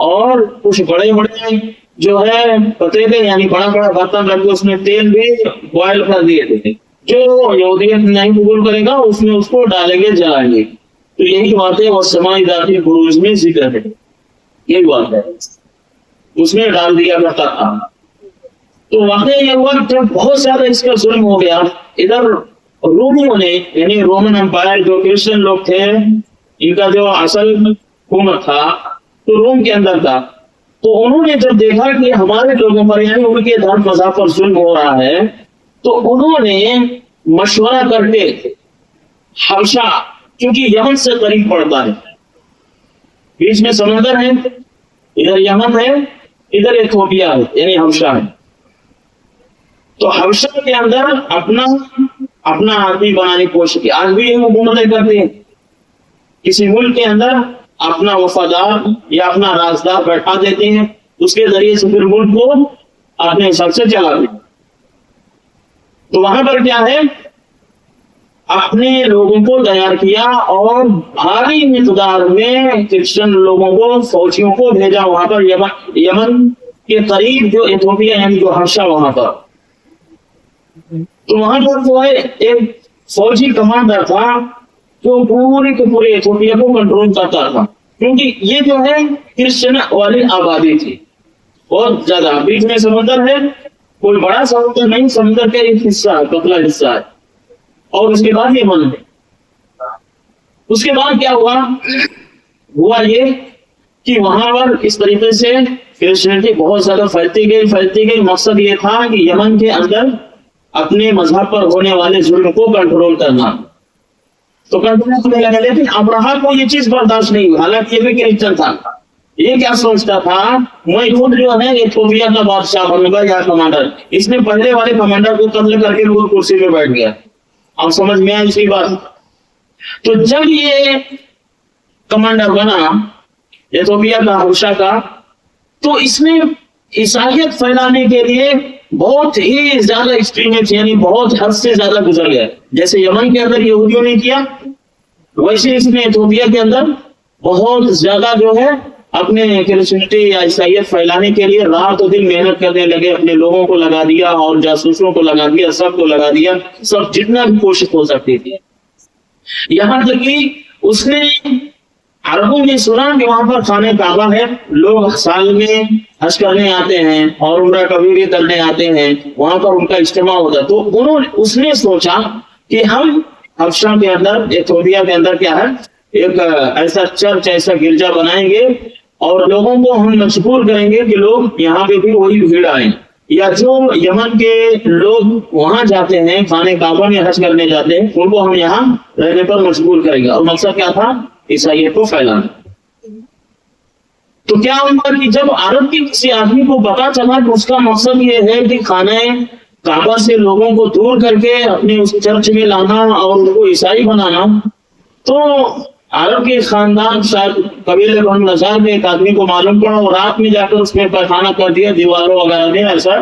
اور کچھ بڑے بڑے جو ہے پتیلے یعنی بڑا بڑا برتن رکھ کے اس میں تیل بھی بوائل کر دیے تھے، جو یہودیت نہیں قبول کرے گا اس میں اس کو ڈالیں گے، جلائیں گے۔ تو یہی بات ہے والسماء ذات البروج میں ذکر ہے، یہی بات ہے، اس میں ڈال دیا کرتا تھا۔ تو واقعہ یہ ہوا جب بہت زیادہ اس کا ظلم ہو گیا، ادھر رومیوں نے یعنی رومن امپائر جو کرسچن لوگ تھے، ان کا جو اصل حکومت تھا تو روم کے اندر تھا، تو انہوں نے جب دیکھا کہ ہمارے لوگوں پر یعنی ان کے دھرم مذہب پر ظلم ہو رہا ہے، تو انہوں نے مشورہ کر کے حبشہ، کیونکہ یمن سے قریب پڑتا ہے، بیچ میں سمندر ہے، ادھر یمن ہے، ادھر ایتھوپیا ہے یعنی حبشہ ہے، تو حبشہ کے اندر اپنا آدمی بنانے کی کوشش کی۔ آج بھی حکومتیں کرتی ہیں، کسی ملک کے اندر اپنا وفادار یا اپنا رازدار بیٹھا دیتے ہیں، اس کے ذریعے سے پھر ملک کو اپنے حساب سے چلاتے ہیں۔ تو وہاں پر کیا ہے، اپنے لوگوں کو تیار کیا اور بھاری مقدار میں کرسچن لوگوں کو، فوجیوں کو بھیجا وہاں پر، یمن کے قریب جو ایتھوپیا یعنی جو حبشہ وہاں پر۔ تو وہاں پر جو ہے ایک فوجی کمانڈر تھا جو پورے کے پورے ایتھوپیا کو کنٹرول کرتا تھا، کیونکہ یہ جو ہے کرسچن والی آبادی تھی بہت زیادہ، بیچ میں سمندر ہے، کوئی بڑا سمندر نہیں، سمندر کا ایک حصہ ہے، پتلا حصہ ہے، اور اس کے بعد یہ من ہے۔ اس کے بعد کیا ہوا یہ کہ وہاں پر اس طریقے سے کرسچینٹی بہت زیادہ پھیلتی گئی۔ مقصد یہ تھا کہ یمن کے اندر اپنے مذہب پر ہونے والے ظلم کو کنٹرول کرنا، تو کنٹرول کرنے لگا، لیکن ابرہا کو یہ چیز برداشت نہیں ہوئی، حالانکہ یہ بھی کرسچن تھا۔ یہ کیا سوچتا تھا، میں خود جو ہے ایتھوپیا کا بادشاہ بنوں گا یا کمانڈر۔ اس نے پہلے والے کمانڈر کو قتل کر کے وہ کرسی پہ بیٹھ گیا۔ اب سمجھ میں آئی اسی بات۔ تو جب یہ کمانڈر بنا ایتھوپیا کا، حبشہ کا، تو اس نے عیسائیت پھیلانے کے لیے بہت ہی زیادہ ایکسٹریمٹ یعنی بہت حد سے زیادہ گزر گیا۔ جیسے یمن کے اندر یہودیوں نے کیا، ویسے اس نے ایتھوپیا کے اندر بہت زیادہ جو ہے اپنے کرسچینٹی یا عیسائیت پھیلانے کے لیے رات و دن محنت کرنے لگے، اپنے لوگوں کو لگا دیا اور جاسوسوں کو لگا دیا، سب کو لگا دیا، سب جتنا بھی کوشش ہو سکتی تھی۔ یہاں تک کہ اس نے عربوں نے سنا کہ وہاں پر خانہ کعبہ ہے، لوگ سال میں حج کرنے آتے ہیں اور عمرہ کبھی بھی کرنے آتے ہیں، وہاں پر ان کا اجتماع ہوتا ہے۔ تو اس نے سوچا کہ ہم حبشہ کے اندر، ایتھوپیا کے اندر کیا ہے، ایک ایسا چرچ، ایسا گرجا بنائیں گے اور لوگوں کو ہم مجبور کریں گے کہ لوگ یہاں پہ بھی وہی بھیڑ آئیں۔ یا جو یمن کے لوگ وہاں جاتے ہیں خانہ کعبہ میں حج کرنے جاتے ہیں ان کو ہم یہاں رہنے پر مجبور کریں گے. اور مقصد کیا تھا؟ عیسائیت کو پھیلانا. تو کیا ہوا کہ جب عرب کے کسی آدمی کو پتا چلا کہ اس کا مقصد یہ ہے کہ خانہ کعبہ سے لوگوں کو دور کر کے اپنے اس چرچ میں لانا اور ان کو عیسائی بنانا، تو عرب کے خاندان شاید قبیلے بن نظار میں ایک آدمی کو معلوم پڑا اور رات میں جا کر اس میں پیخانہ کر دیا، دیواروں وغیرہ میں ایسا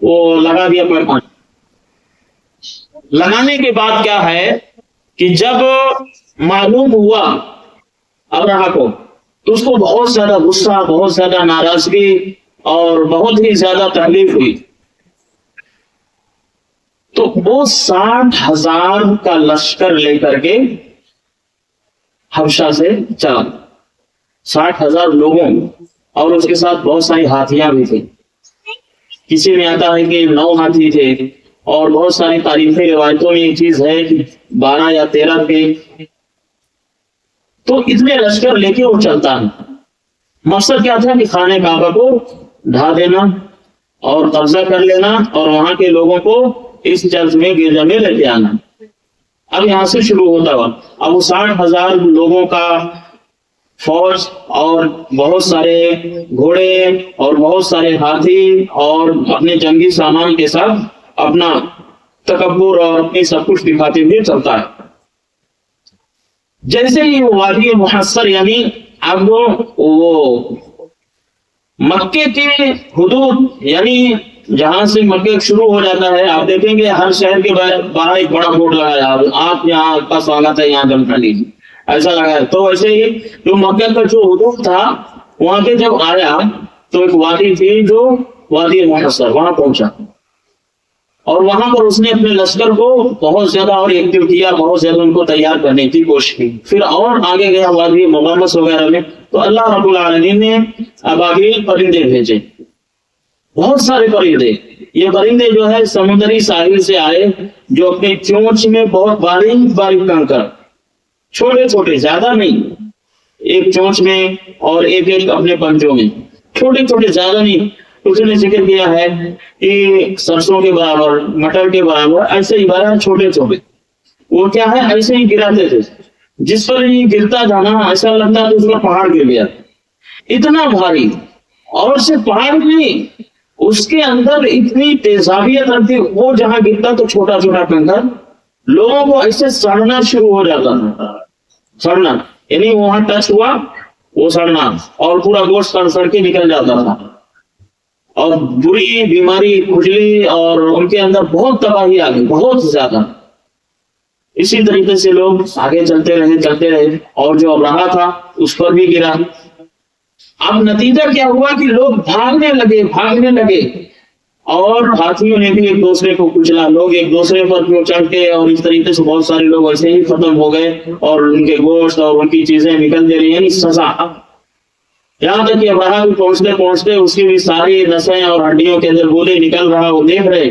وہ لگا دیا پیخانہ. لگانے کے بعد کیا ہے کہ جب معلوم ہوا ابرہہ کو تو اس کو بہت زیادہ غصہ، بہت زیادہ ناراضگی اور بہت ہی زیادہ تکلیف ہوئی. تو وہ 60,000 کا لشکر لے کر کے حبشہ سے چلا، 60,000 لوگوں، اور اس کے ساتھ بہت ساری ہاتھیاں بھی تھیں. کسی میں آتا ہے کہ 9 ہاتھی تھے، اور بہت ساری تاریخی روایتوں میں یہ چیز ہے کہ 12 یا 13 تھے. تو اتنے لشکر لے کے وہ چلتا ہے. مقصد کیا تھا کہ خانہ کعبہ کو ڈھا دینا اور قبضہ کر لینا اور وہاں کے لوگوں کو اس چرچ میں گرجا میں لے کے آنا. اب یہاں سے شروع ہوتا ہوا. اب وہ 60,000 لوگوں کا فوج اور بہت سارے گھوڑے اور بہت سارے ہاتھی اور اپنے جنگی سامان کے ساتھ اپنا تکبر اور اپنی سب کچھ دکھاتے ہوئے چلتا ہے. جیسے ہی وہ وادی محصر یعنی اب وہ مکے کے حدود یعنی جہاں سے مکہ شروع ہو جاتا ہے، آپ دیکھیں گے ہر شہر کے باہر ایک بڑا بورڈ لگایا ہے، آپ یہاں کا سواگت ہے، یہاں دم کر لیجیے، ایسا لگا ہے. تو ویسے ہی جو مکہ کا جو حدود تھا وہاں پہ جب آیا تو ایک وادی تھی جو وادی محصر، وہاں پہنچا اور وہاں پر اس نے اپنے لشکر کو بہت زیادہ اور ایکٹیو کیا، بہت زیادہ ان کو تیار کرنے کی کوشش کی. پھر اور آگے گیا وادی مغامس وغیرہ میں، تو اللہ رب العالمین نے ابابیل پرندے بھیجے، بہت سارے پرندے. یہ پرندے جو ہے سمندری ساحل سے آئے، جو اپنے چونچ میں بہت باریک باریک کنکر، چھوٹے چھوٹے، زیادہ نہیں، ایک چونچ میں اور ایک ایک اپنے پنجوں میں، چھوٹے چھوٹے، زیادہ نہیں. اس نے ذکر کیا ہے کہ سرسوں کے برابر، مٹر کے برابر، ایسے ہی بارہ چھوٹے چھوٹے. وہ کیا ہے ایسے ہی گراتے تھے، جس پر یہ گرتا جانا ایسا لگتا ہے اس پر پہاڑ گر گیا، اتنا بھاری. اور صرف پہاڑ نہیں، اس کے اندر اتنی تیزابیت رکھتی، وہ جہاں گرتا تو چھوٹا چھوٹا کنکر لوگوں کو ایسے سڑنا شروع ہو جاتا تھا. سڑنا یعنی وہاں ٹچ ہوا وہ سڑنا، اور پورا گوشت سڑ کے نکل جاتا تھا، اور بری بیماری، کھجلی، اور ان کے اندر بہت تباہی آ گئی، بہت زیادہ. اسی طریقے سے لوگ آگے چلتے رہے اور جو ابرہہ تھا اس پر بھی گرا. اب نتیجہ کیا ہوا کہ لوگ بھاگنے لگے اور ہاتھیوں نے بھی ایک دوسرے کو کچلا، لوگ ایک دوسرے پر کیوں چڑھ کے، اور اس طریقے سے بہت سارے لوگ ایسے ہی ختم ہو گئے اور ان کے گوشت اور ان کی چیزیں نکل دے رہی، یعنی سزا. یہاں تک کہ ابرہہ بھی پہنچتے اس کی بھی ساری نسیں اور ہڈیوں کے اندر گولے نکل رہا، وہ دیکھ رہے.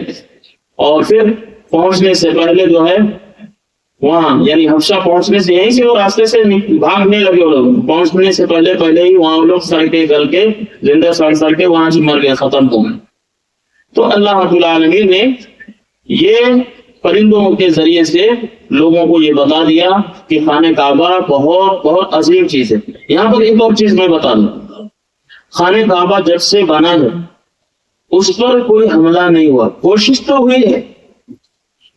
اور پھر پہنچنے سے پہلے جو ہے وہاں یعنی حبشہ پہنچنے سے، یہیں سے وہ راستے سے بھاگنے لگے، وہ لوگ پہنچنے سے پہلے ہی وہاں لوگ سڑ کے گل کے زندہ سڑ کے وہاں سے مر گئے، ختم ہو گئے. تو اللہ رب العالمین نے یہ پرندوں کے ذریعے سے لوگوں کو یہ بتا دیا کہ خانہ کعبہ بہت بہت عظیم چیز ہے. یہاں پر ایک اور چیز میں بتا دوں، خانہ کعبہ جب سے بنا ہے اس پر کوئی حملہ نہیں ہوا. کوشش تو ہوئی ہے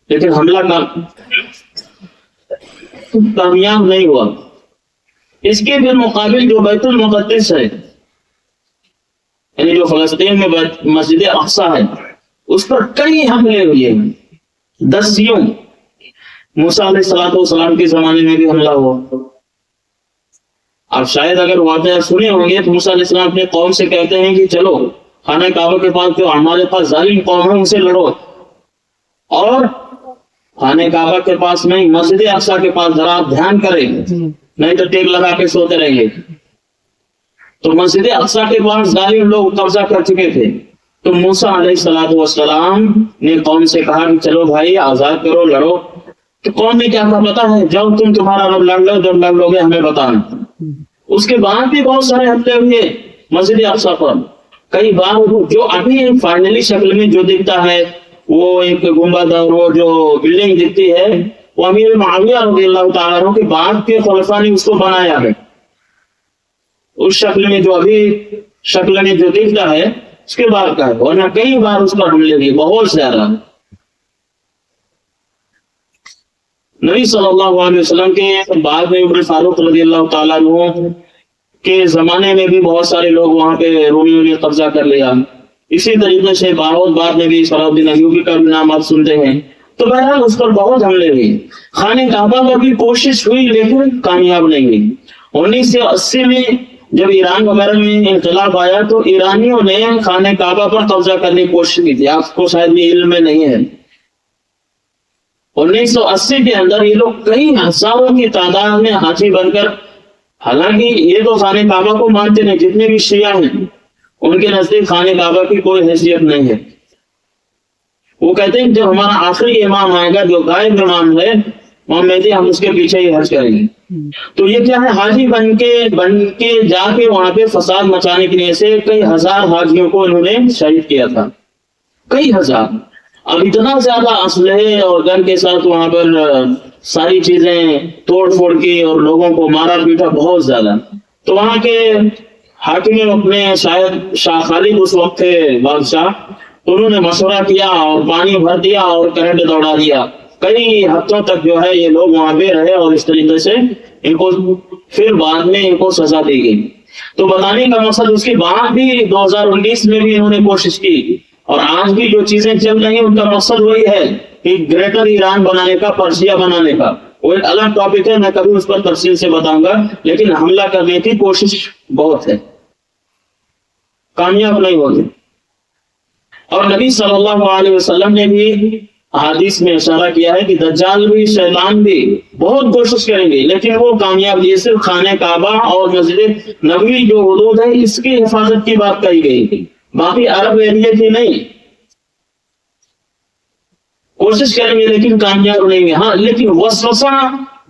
لیکن حملہ کامیاب نہیں ہوا. اس کے بالمقابل جو بیت المقدس ہے، یعنی جو فلسطین میں مسجد اقصی ہے، اس پر کئی حملے ہوئے ہیں، 10 یوں. موسیٰ علیہ السلام کے زمانے میں بھی حملہ ہوا. آپ شاید اگر واقعہ سنے ہوں گے تو موسیٰ علیہ السلام اپنے قوم سے کہتے ہیں کہ چلو خانہ کعبہ کے پاس جو ہمارے پاس ظالم قوم ہے ان سے لڑو، اور خانہ کعبہ کے پاس نہیں، مسجد اقصی کے پاس ذرا دھیان کریں، نہیں تو ٹیک لگا کے سوتے رہیں گے. تو مسجد اقصی کے پاس ظالم لوگ قبضہ کر چکے تھے. تو موسیٰ علیہ السلام نے قوم سے کہا کہ چلو بھائی آزاد کرو، لڑو. تو قوم نے کیا کہا پتا ہے، جب تمہارا رب لڑ لو، جب لڑ لو گے ہمیں بتانا. اس کے بعد بھی بہت سارے حملے ہوئے مسجد اقصی پر، کئی بار جو ابھی فائنلی شکل میں جو دکھتا ہے وہ ایک گنبد اور وہ جو بلڈنگ دکھتی ہے وہ امیر معاویہ رضی اللہ تعالیٰ عنہ کے بعد کے خلفاء نے اس کو بنایا ہے. اس شکل میں جو ابھی شکل میں جو دکھتا ہے اس کے بعد کا ہے، ورنہ کئی بار اس پر حملے ہوئے بہت زیادہ. نبی صلی اللہ علیہ وسلم کے بعد میں عمر فاروق رضی اللہ تعالیٰ عنہ کے زمانے میں بھی بہت سارے لوگ وہاں پہ رومیوں نے قبضہ کر لیا. اسی طریقے سے بہت بعد میں بھی صلاح الدین ایوبی کا بھی نام آپ سنتے ہیں. تو بہرحال اس پر بہت حملے ہوئے. خانہ کعبہ پر بھی کوشش ہوئی لیکن کامیاب نہیں ہوئی. 1980 میں جب ایران وغیرہ میں انقلاب آیا تو ایرانیوں نے خانہ کعبہ پر قبضہ کرنے کی کوشش کی تھی. آپ کو شاید بھی علم میں نہیں ہے. 1980 کے اندر یہ لوگ کئی ہزاروں کی تعداد میں ہاتھی بن کر، حالانکہ یہ تو خانہ کعبہ کو مانتے نہیں، جتنے بھی شیعہ ہیں ان کے نزدیک خانہ کعبہ کی کوئی حیثیت نہیں ہے. وہ کہتے ہیں جب ہمارا آخری امام آئے گا جو غائب امام ہے امام مہدی، ہم اس کے پیچھے ہی حج کریں گے. تو یہ کیا ہے، حاجی بن کے جا کے وہاں پہ فساد مچانے کی نیت سے کئی ہزار حاجیوں کو انہوں نے شہید کیا تھا. کئی ہزار. اب اتنا زیادہ اسلحے اور گن کے ساتھ وہاں پر ساری چیزیں توڑ پھوڑ کی اور لوگوں کو مارا پیٹا بہت زیادہ. تو وہاں کے حاکم اپنے شاید شاہ خالد اس وقت تھے بادشاہ، انہوں نے مشورہ کیا اور پانی بھر دیا اور کرنٹ دوڑا دیا. کئی ہفتوں تک جو ہے یہ لوگ وہاں پہ رہے اور اس طریقے سے ان کو پھر بعد میں ان کو سزا دی گئی. تو بتانے کا مقصد اس کے بعد بھی 2019 میں بھی انہوں نے کوشش کی اور آج بھی جو چیزیں چل رہی ہیں ان کا مقصد وہی ہے کہ گریٹر ایران بنانے کا، پرشیا بنانے کا. وہ ایک الگ ٹاپک ہے، میں کبھی اس پر تفصیل سے بتاؤں گا، لیکن حملہ کرنے کی کوشش بہت ہے، کامیاب نہیں ہوگی. اور نبی صلی اللہ علیہ وسلم نے بھی حدیث میں اشارہ کیا ہے کہ دجال بھی شیطان بھی بہت کوشش کریں گے لیکن وہ کامیاب. یہ صرف خانہ کعبہ اور مسجد نبوی جو حدود ہے اس کی حفاظت کی بات کہی گئی تھی، باقی عرب ایریا کی نہیں. کوشش کریں گے لیکن کامیاب نہیں گے. ہاں لیکن وسوسہ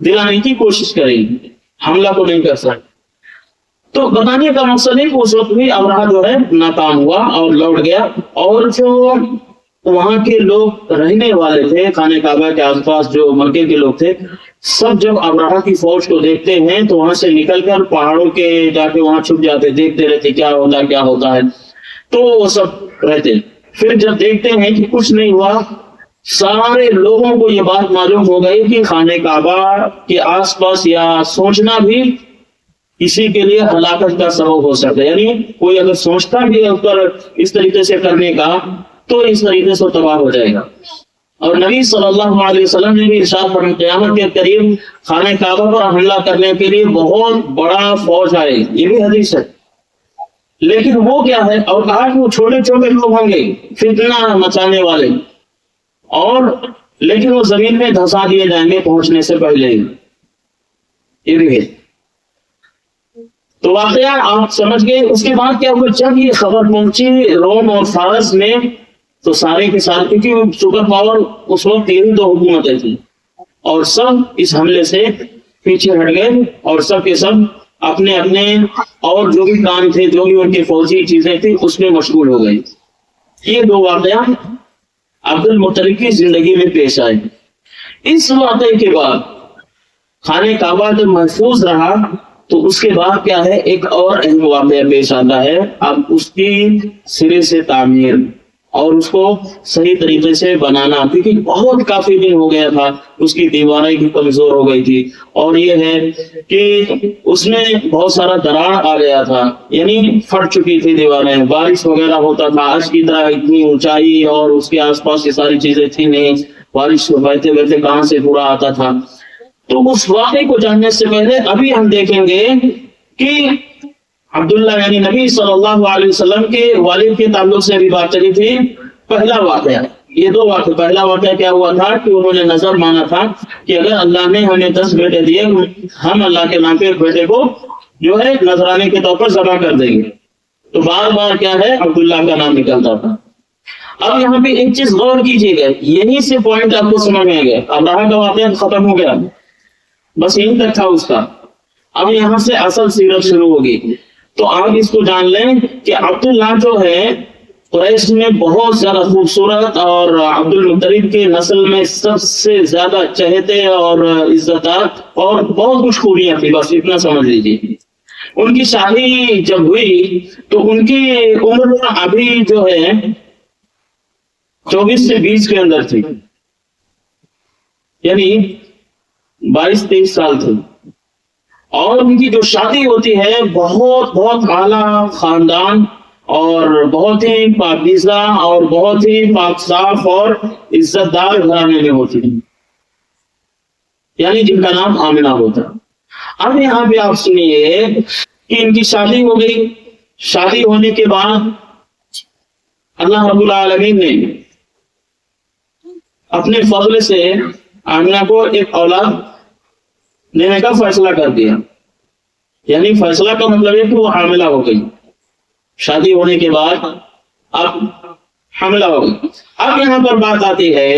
دلانے کی کوشش کریں گے، حملہ کو نہیں کر سکتے. تو بتانے کا مقصد ہے کہ اس وقت بھی ابرہہ جو ہے ناکام ہوا اور لوٹ گیا. اور جو وہاں کے لوگ رہنے والے تھے خانہ کعبہ کے آس پاس جو مکے کے لوگ تھے، سب جب ابرہہ کی فوج کو دیکھتے ہیں تو وہاں سے نکل کر پہاڑوں کے جا کے وہاں چھپ جاتے، دیکھتے رہتے کیا ہوتا ہے. تو وہ سب رہتے. پھر جب دیکھتے ہیں کہ کچھ نہیں ہوا، سارے لوگوں کو یہ بات معلوم ہو گئی کہ خانہ کعبہ کے آس پاس یا سوچنا بھی کسی کے لیے ہلاکت کا سبب ہو سکتا ہے. یعنی کوئی اگر سوچتا بھی ہے اس پر اس طریقے سے کرنے کا تو اس طریقے سے تباہ ہو جائے گا. اور نبی صلی اللہ علیہ وسلم نے بھی ارشاد فرمایا قیامت کے قریب خانہ کعبہ پر حملہ کرنے کے لیے بہت بڑا فوج آئے. یہ بھی حدیث ہے. لیکن وہ کیا ہے، اور کہا کہ وہ چھوٹے چھوٹے لوگ ہوں گے فتنہ مچانے والے، اور لیکن وہ زمین میں دھسا دیے جائیں گے پہنچنے سے پہلے. یہ بھی ہے. تو واقعہ آپ سمجھ گئے. اس کے بعد کیا ہوا، جب یہ خبر پہنچی روم اور فارس میں تو سارے کے ساتھ، کیونکہ سپر پاور اس وقت یہی دو حکومتیں تھیں، اور سب اس حملے سے پیچھے ہٹ گئے اور سب کے سب اپنے اپنے اور جو بھی کام تھے، جو بھی ان کی فوجی چیزیں تھیں اس میں مشغول ہو گئی. یہ دو واقعہ عبد المطلب کی زندگی میں پیش آئے. اس واقعے کے بعد خانہ کعبہ جب محفوظ رہا تو اس کے بعد کیا ہے، ایک اور اہم واقعہ پیش آتا ہے. اب اس کی سرے سے تعمیر اور اس کو صحیح طریقے سے بنانا، کیونکہ بہت کافی دن ہو گیا تھا، اس کی دیواریں بھی کمزور ہو گئی تھی. اور یہ ہے کہ اس میں بہت سارا دراڑ آ گیا تھا، یعنی پھٹ چکی تھی دیواریں، بارش وغیرہ ہوتا تھا، آج کی طرح اتنی اونچائی اور اس کے آس پاس یہ ساری چیزیں تھی نہیں، بارش بہتے بہتے کہاں سے پورا آتا تھا. تو اس واقعے کو جاننے سے پہلے ابھی ہم دیکھیں گے کہ عبداللہ یعنی نبی صلی اللہ علیہ وسلم کے والد کے تعلق سے بھی بات چلی تھی. پہلا واقعہ، یہ دو واقعہ. پہلا واقعہ کیا ہوا تھا کہ انہوں نے نظر مانا تھا کہ اگر اللہ نے ہمیں 10 بیٹے دیے، ہم اللہ کے نام پہ ایک بیٹے کو جو ہے نذرانے کے طور پر ذبح کر دیں گے. تو بار بار کیا ہے عبداللہ کا نام نکلتا تھا. اب یہاں پہ ایک چیز غور کیجیے گا، یہیں سے پوائنٹ آپ کو سمجھ میں آ گیا. ابراہ کا واقعہ ختم ہو گیا، بس یہیں تک تھا اس کا. اب یہاں سے اصل سیرت شروع ہوگی. تو آپ اس کو جان لیں کہ عبداللہ جو ہے قریش میں بہت زیادہ خوبصورت اور عبد المطلب کے نسل میں سب سے زیادہ چہتے اور عزتدار اور بہت کچھ خوبیاں تھی، بس اتنا سمجھ لیجیے۔ ان کی شادی جب ہوئی تو ان کی عمر ابھی جو ہے 24 سے 20 کے اندر تھی، یعنی 22-23 سال تھی، اور ان کی جو شادی ہوتی ہے بہت اعلیٰ خاندان اور بہت ہی پاکیزہ اور بہت ہی پاک صاف اور عزت دار گھرانے میں ہوتی ہے، یعنی جن کا نام آمنہ ہوتا۔ اب یہاں پہ آپ سنیے کہ ان کی شادی ہو گئی، شادی ہونے کے بعد اللہ رب العالمین نے اپنے فضل سے آمنہ کو ایک اولاد دینے کا فیصلہ کر دیا، یعنی فیصلہ کا مطلب ہے کہ وہ حاملہ ہو گئی، شادی ہونے کے بعد اب حاملہ ہو گئی۔ اب یہاں پر بات آتی ہے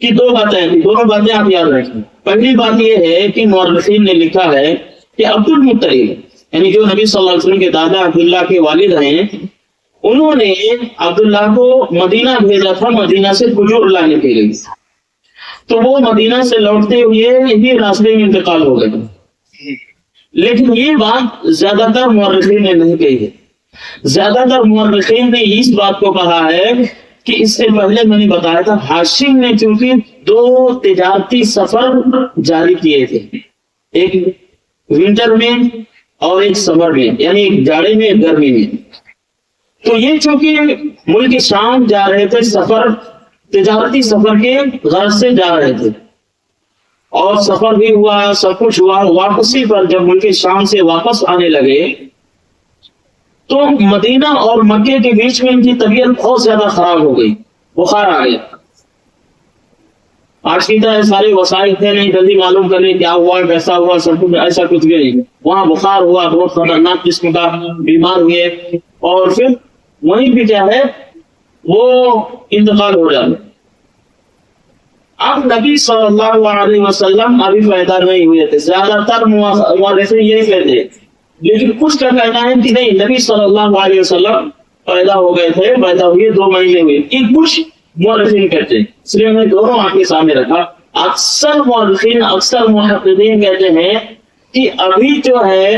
کہ دو باتیں آپ یاد رکھیں۔ پہلی بات یہ ہے کہ مورخین نے لکھا ہے کہ عبد المطلب یعنی جو نبی صلی اللہ علیہ وسلم کے دادا عبداللہ کے والد ہیں، انہوں نے عبداللہ کو مدینہ بھیجا تھا، مدینہ سے کھجور لانے کے لیے، تو وہ مدینہ سے لوٹتے ہوئے ہی راستے میں انتقال ہو گئے۔ لیکن یہ بات زیادہ تر مورخین نے نہیں کہی ہے۔ زیادہ تر مورخین نے اس بات کو کہا ہے کہ اس سے پہلے میں نے بتایا تھا، ہاشم نے چونکہ 2 تجارتی سفر جاری کیے تھے، ایک ونٹر میں اور ایک سمر میں، یعنی ایک جاڑے میں ایک گرمی میں، تو یہ چونکہ ملک شام جا رہے تھے، سفر تجارتی سفر کے غرض سے جا رہے تھے، اور سفر بھی ہوا، سب کچھ ہوا، واپسی پر جب ملک شام سے واپس آنے لگے تو مدینہ اور مکے کے بیچ میں ان کی طبیعت بہت زیادہ خراب ہو گئی، بخار آ گیا۔ آج کی طرح سارے وسائل تھے نہیں، جلدی معلوم کریں کیا ہوا کیسا ہوا، سب کچھ ایسا کچھ بھی نہیں، وہاں بخار ہوا، بہت خطرناک قسم کا، بیمار ہوئے، اور پھر وہیں بھی کیا ہے وہ انتقال ہو جاتا۔ اب نبی صلی اللہ علیہ وسلم ابھی پیدا نہیں ہوئے تھے، زیادہ تر مورخین یہی کہتے ہیں، لیکن کچھ کا کہنا ہے کہ نہیں، نبی صلی اللہ علیہ وسلم پیدا ہو گئے تھے، پیدا ہوئے 2 مہینے ہوئے، یہ کچھ مورخین کہتے ہیں، اس لیے میں دونوں آپ کے سامنے رکھا۔ اکثر مورخین، اکثر محققین کہتے ہیں کہ ابھی جو ہے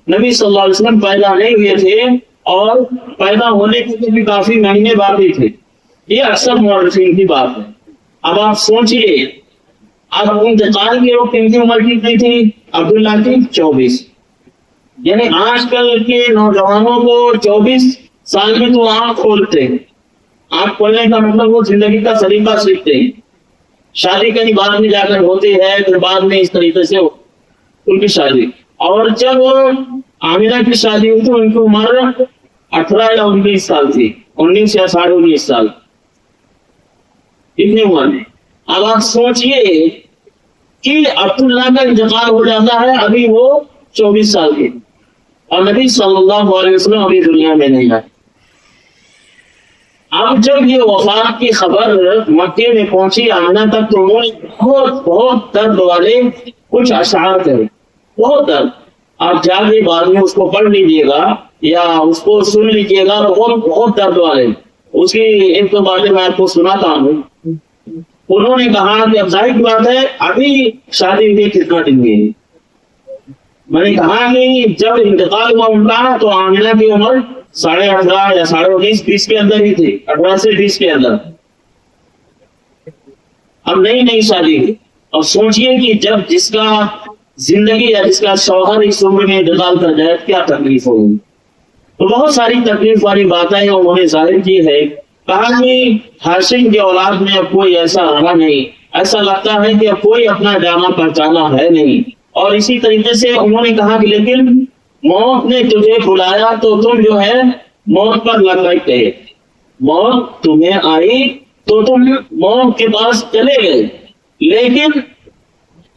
نبی صلی اللہ علیہ وسلم پیدا نہیں ہوئے تھے، اور پیدا ہونے کے بھی کافی مہینے باقی تھے، یہ اکثر مورخین کی بات ہے۔ اب آپ سوچئے، اب انتقال کے وقت ان کی عمر کتنی تھی؟ عبداللہ کی 24، یعنی آج کل کے نوجوانوں کو 24 سال میں تو آنکھ کھولتے ہیں، آنکھ کھولنے کا مطلب وہ زندگی کا طریقہ سیکھتے ہیں، شادی کہیں بعد میں جا کر ہوتی ہے، پھر بعد میں اس طریقے سے ان کی شادی، اور جب آمنہ کی شادی ہوئی تو ان کی عمر 18 یا 19 سال تھی، 19 یا 19.5 سال، اتنی عمر میں۔ اب آپ سوچئے کہ عبداللہ کا انتقال ہو جاتا ہے، ابھی وہ 24 سال کے، اور نبی صلی اللہ علیہ وسلم ابھی دنیا میں نہیں آئے۔ اب جب یہ وفات کی خبر مکے میں پہنچی آمنہ تک، تو انہوں نے بہت درد والے کچھ اشعار کرے، بہت درد۔ آپ جا کے بعد میں اس کو پڑھ لیجیے گا یا اس کو سن لیجیے گا، بہت درد والے۔ اس کی ایک تو باتیں میں آپ کو سناتا ہوں۔ انہوں نے کہا کہ اب ظاہر کی بات ہے ابھی شادی ہوئی کتنا دن ہوئی، میں نے کہا کہ جب انتقال ہوا ان کا تو آمنہ کی عمر 18.5 یا 19.5 20 کے اندر ہی تھی، 18 سے 20 کے اندر، اب نئی شادی ہوئی۔ اب سوچئے کہ جب جس کا زندگی یا جس کا شوہر اس عمر میں انتقال کر جائے کیا تکلیف ہوگی۔ تو بہت ساری تکلیف والی باتیں انہوں نے ظاہر کی ہے، کہا کہ ہاشم کی اولاد میں اب کوئی ایسا رہا نہیں، ایسا لگتا ہے کہ اب کوئی اپنا جانا پہچانا ہے نہیں، اور اسی طریقے سے انہوں نے کہا کہ لیکن موت نے تجھے بلایا تو تم جو ہے موت پر لبیک کہے، موت تمہیں آئی تو تم موت کے پاس چلے گئے، لیکن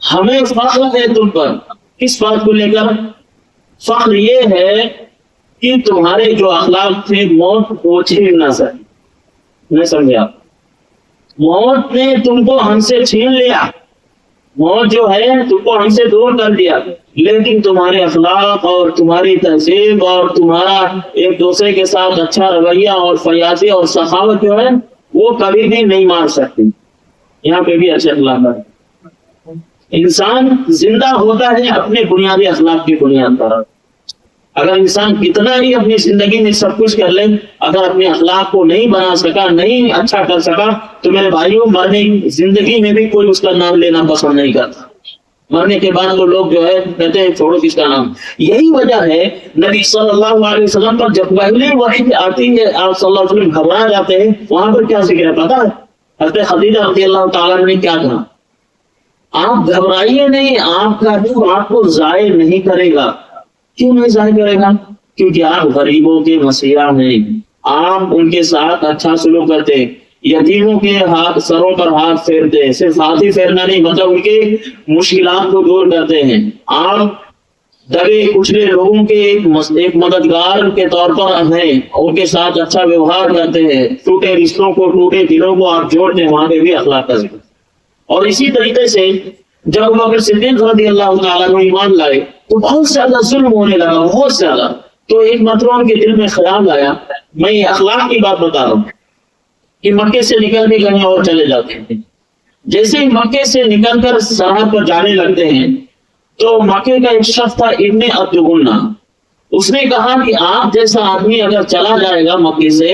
ہمیں فخر ہے تم پر۔ کس بات کو لے کر؟ فخر یہ ہے کہ تمہارے جو اخلاق تھے موت کو چھین نہ سکے۔ نہیں سمجھے آپ؟ موت نے تم کو ہم سے چھین لیا، موت جو ہے تم کو ہم سے دور کر دیا، لیکن تمہارے اخلاق اور تمہاری تہذیب اور تمہارا ایک دوسرے کے ساتھ اچھا رویہ اور فیاضی اور سخاوت جو ہے وہ کبھی بھی نہیں مار سکتی۔ یہاں پہ بھی اچھے اخلاق ہے۔ انسان زندہ ہوتا ہے اپنے بنیادی اخلاق کی بنیاد پر۔ اگر انسان کتنا ہی اپنی زندگی میں سب کچھ کر لے، اگر اپنے اخلاق کو نہیں بنا سکا، نہیں اچھا کر سکا، تو میرے بھائیوں مرنے زندگی میں بھی کوئی اس کا نام لینا پسند نہیں کرتا۔ مرنے کے بعد وہ لوگ جو ہے کہتے ہیں چھوڑو کس کا نام۔ یہی وجہ ہے نبی صلی اللہ علیہ وسلم پر جب پہلی وحی آتی ہے آپ صلی اللہ علیہ وسلم گھبرا جاتے ہیں، وہاں پر کیا ذکر ہے پتا ہے؟ حضرت خدیجہ رضی اللہ تعالیٰ نے کیا کہا؟ آپ گھبرائیے نہیں، آپ کا روح آپ کو ضائع نہیں کرے گا۔ کیوں نہیں ضائع کرے گا؟ کیونکہ آپ غریبوں کے مسیحا ہیں، آپ ان کے ساتھ اچھا سلوک کرتے، یتیموں کے ہاتھ سروں پر ہاتھ پھیرتے، صرف ہاتھ ہی پھیرنا نہیں مطلب ان کے مشکلات کو دور کرتے ہیں، آپ دبے کچلے لوگوں کے ایک مددگار کے طور پر ہیں، ان کے ساتھ اچھا ویوہار کرتے ہیں، ٹوٹے رشتوں کو ٹوٹے دلوں کو آپ جوڑتے ہیں، وہاں پہ بھی اخلاق کا ذکر۔ اور اسی طریقے سے جب ابوبکر صدیق رضی اللہ تعالیٰ عنہ ایمان لائے تو بہت زیادہ ظلم ہونے لگا، بہت زیادہ۔ تو ایک مرتبہ ان کے دل میں خیال آیا، میں یہ اخلاق کی بات بتا رہا ہوں کہ مکے سے نکل کے کہیں اور چلے جاتے ہیں، جیسے ہی مکے سے نکل کر سرحد پر جانے لگتے ہیں تو مکے کا ایک شخص تھا ابن عبدالغنہ، اس نے کہا کہ آپ جیسا آدمی اگر چلا جائے گا مکے سے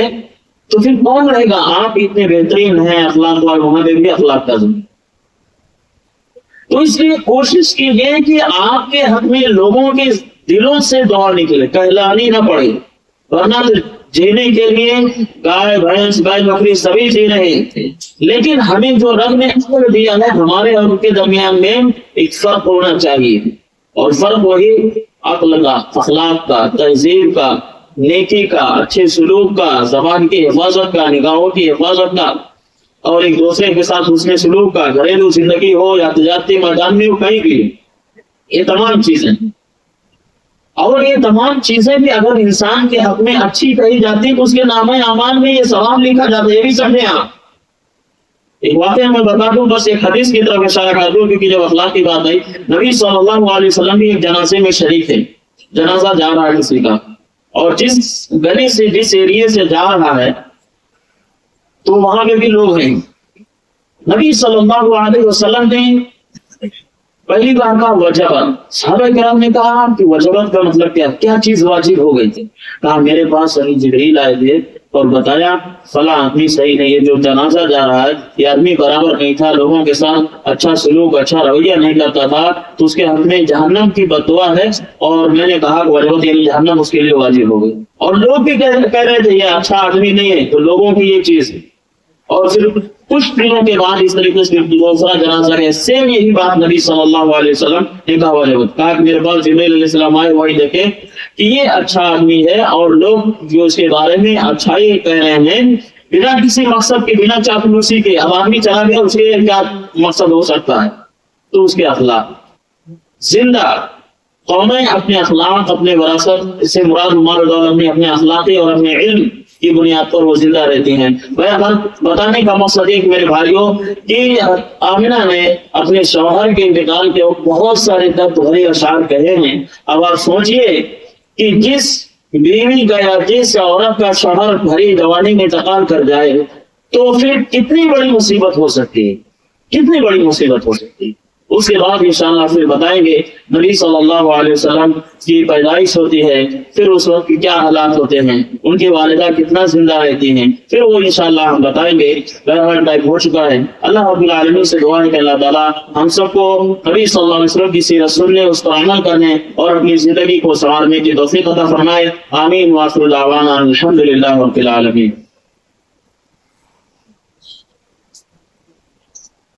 تو پھر کون رہے گا؟ آپ اتنے بہترین ہیں اخلاق والے، وہاں پہ بھی اخلاق کا ذکر۔ تو اس لیے کوشش کیجیے کہ آپ کے حق میں لوگوں کے دلوں سے دوڑ نکلے، کہلانی نہ پڑے، ورنہ جینے کے لیے گائے بھینس گائے بکری سبھی جی رہے تھے، لیکن ہمیں جو رب نے عقل دیا ہے ہمارے اور ان کے درمیان میں ایک فرق ہونا چاہیے، اور فرق وہی عقل کا، اخلاق کا، تہذیب کا، نیکی کا، اچھے سلوک کا، زبان کی حفاظت کا، نگاہوں کی حفاظت کا، اور ایک دوسرے کے ساتھ حسن سلوک کا، گھریلو زندگی ہو یا تجارتی میدان میں ہو، کہیں بھی یہ تمام چیزیں، اور یہ تمام چیزیں بھی اگر انسان کے حق میں اچھی کہی جاتی تو اس کے نامہ اعمال میں یہ ثواب لکھا جاتا ہے، یہ بھی سمجھیں آپ۔ ایک واقعہ میں بتا دوں، بس ایک حدیث کی طرف اشارہ کر دوں، کیونکہ جب اخلاق کی بات آئی، نبی صلی اللہ علیہ وسلم بھی ایک جنازے میں شریک تھے، جنازہ جا رہا ہے کسی کا، اور جس گلی سے جس ایریے سے جا رہا ہے تو وہاں پہ بھی لوگ ہیں۔ نبی صلی اللہ علیہ وسلم نے پہلی بار کہا وجبت، صحابہ کرام نے کہا کہ وجبت کا مطلب کیا چیز واجب ہو گئی تھی؟ کہا میرے پاس جبریل آئے تھے اور بتایا فلاں آدمی صحیح نہیں ہے، جو جنازہ جا رہا ہے یہ آدمی برابر نہیں تھا، لوگوں کے ساتھ اچھا سلوک اچھا رویہ نہیں کرتا تھا، تو اس کے حق میں جہنم کی بددعا ہے، اور میں نے کہا کہ وجبت یعنی جہنم اس کے لیے واجب ہو گئی۔ اور لوگ بھی کہہ رہے تھے یہ اچھا آدمی نہیں ہے، تو لوگوں کی یہ چیز ہے۔ اور پھر کچھ دنوں کے بعد اس طریقے سے دوسرا جنازہ ہے، سیم یہی بات نبی صلی اللہ علیہ وسلم نے کہا کہ میرے پاس جبریل علیہ السلام آئے، وہی دیکھے کہ یہ اچھا آدمی ہے، اور لوگ جو اس کے بارے میں اچھائی کہہ رہے ہیں بنا کسی مقصد کے، بنا چاپلوسی کے۔ اب آدمی چلا گیا، اس کے کیا مقصد ہو سکتا ہے؟ تو اس کے اخلاق زندہ قومیں اپنے اخلاق اپنے وراثت، اس سے مراد مال و دولت میں اپنے اخلاقی اور اپنے علم کی بنیاد پر وہ زندہ رہتی ہیں۔ بہرحال بتانے کا مقصد یہ کہ میرے بھائیوں کہ آمنہ نے اپنے شوہر کے انتقال کے وقت بہت سارے درد بھرے اشعار کہے ہیں۔ اب آپ سوچئے کہ جس بیوی کا یا جس عورت کا شوہر بھری جوانی میں انتقال کر جائے تو پھر کتنی بڑی مصیبت ہو سکتی ہے، کتنی بڑی مصیبت ہو سکتی ہے۔ اس کے بعد انشاءاللہ پھر بتائیں گے نبی صلی اللہ علیہ وسلم کی پیدائش ہوتی ہے، پھر اس وقت کیا حالات ہوتے ہیں، ان کی والدہ کتنا زندہ رہتی ہیں، پھر وہ انشاءاللہ ہم بتائیں گے۔ بہرحال ٹائم ہو چکا ہے، اللہ رب العالمین سے دعا ہے کہ اللہ تعالیٰ ہم سب کو نبی صلی اللہ علیہ وسلم کی سیرت سننے، اس پر عمل کرنے اور اپنی زندگی کو سنوارنے کی توفیق عطا فرمائے۔ آمین۔ وآخر دعوانا الحمدللہ رب العالمین۔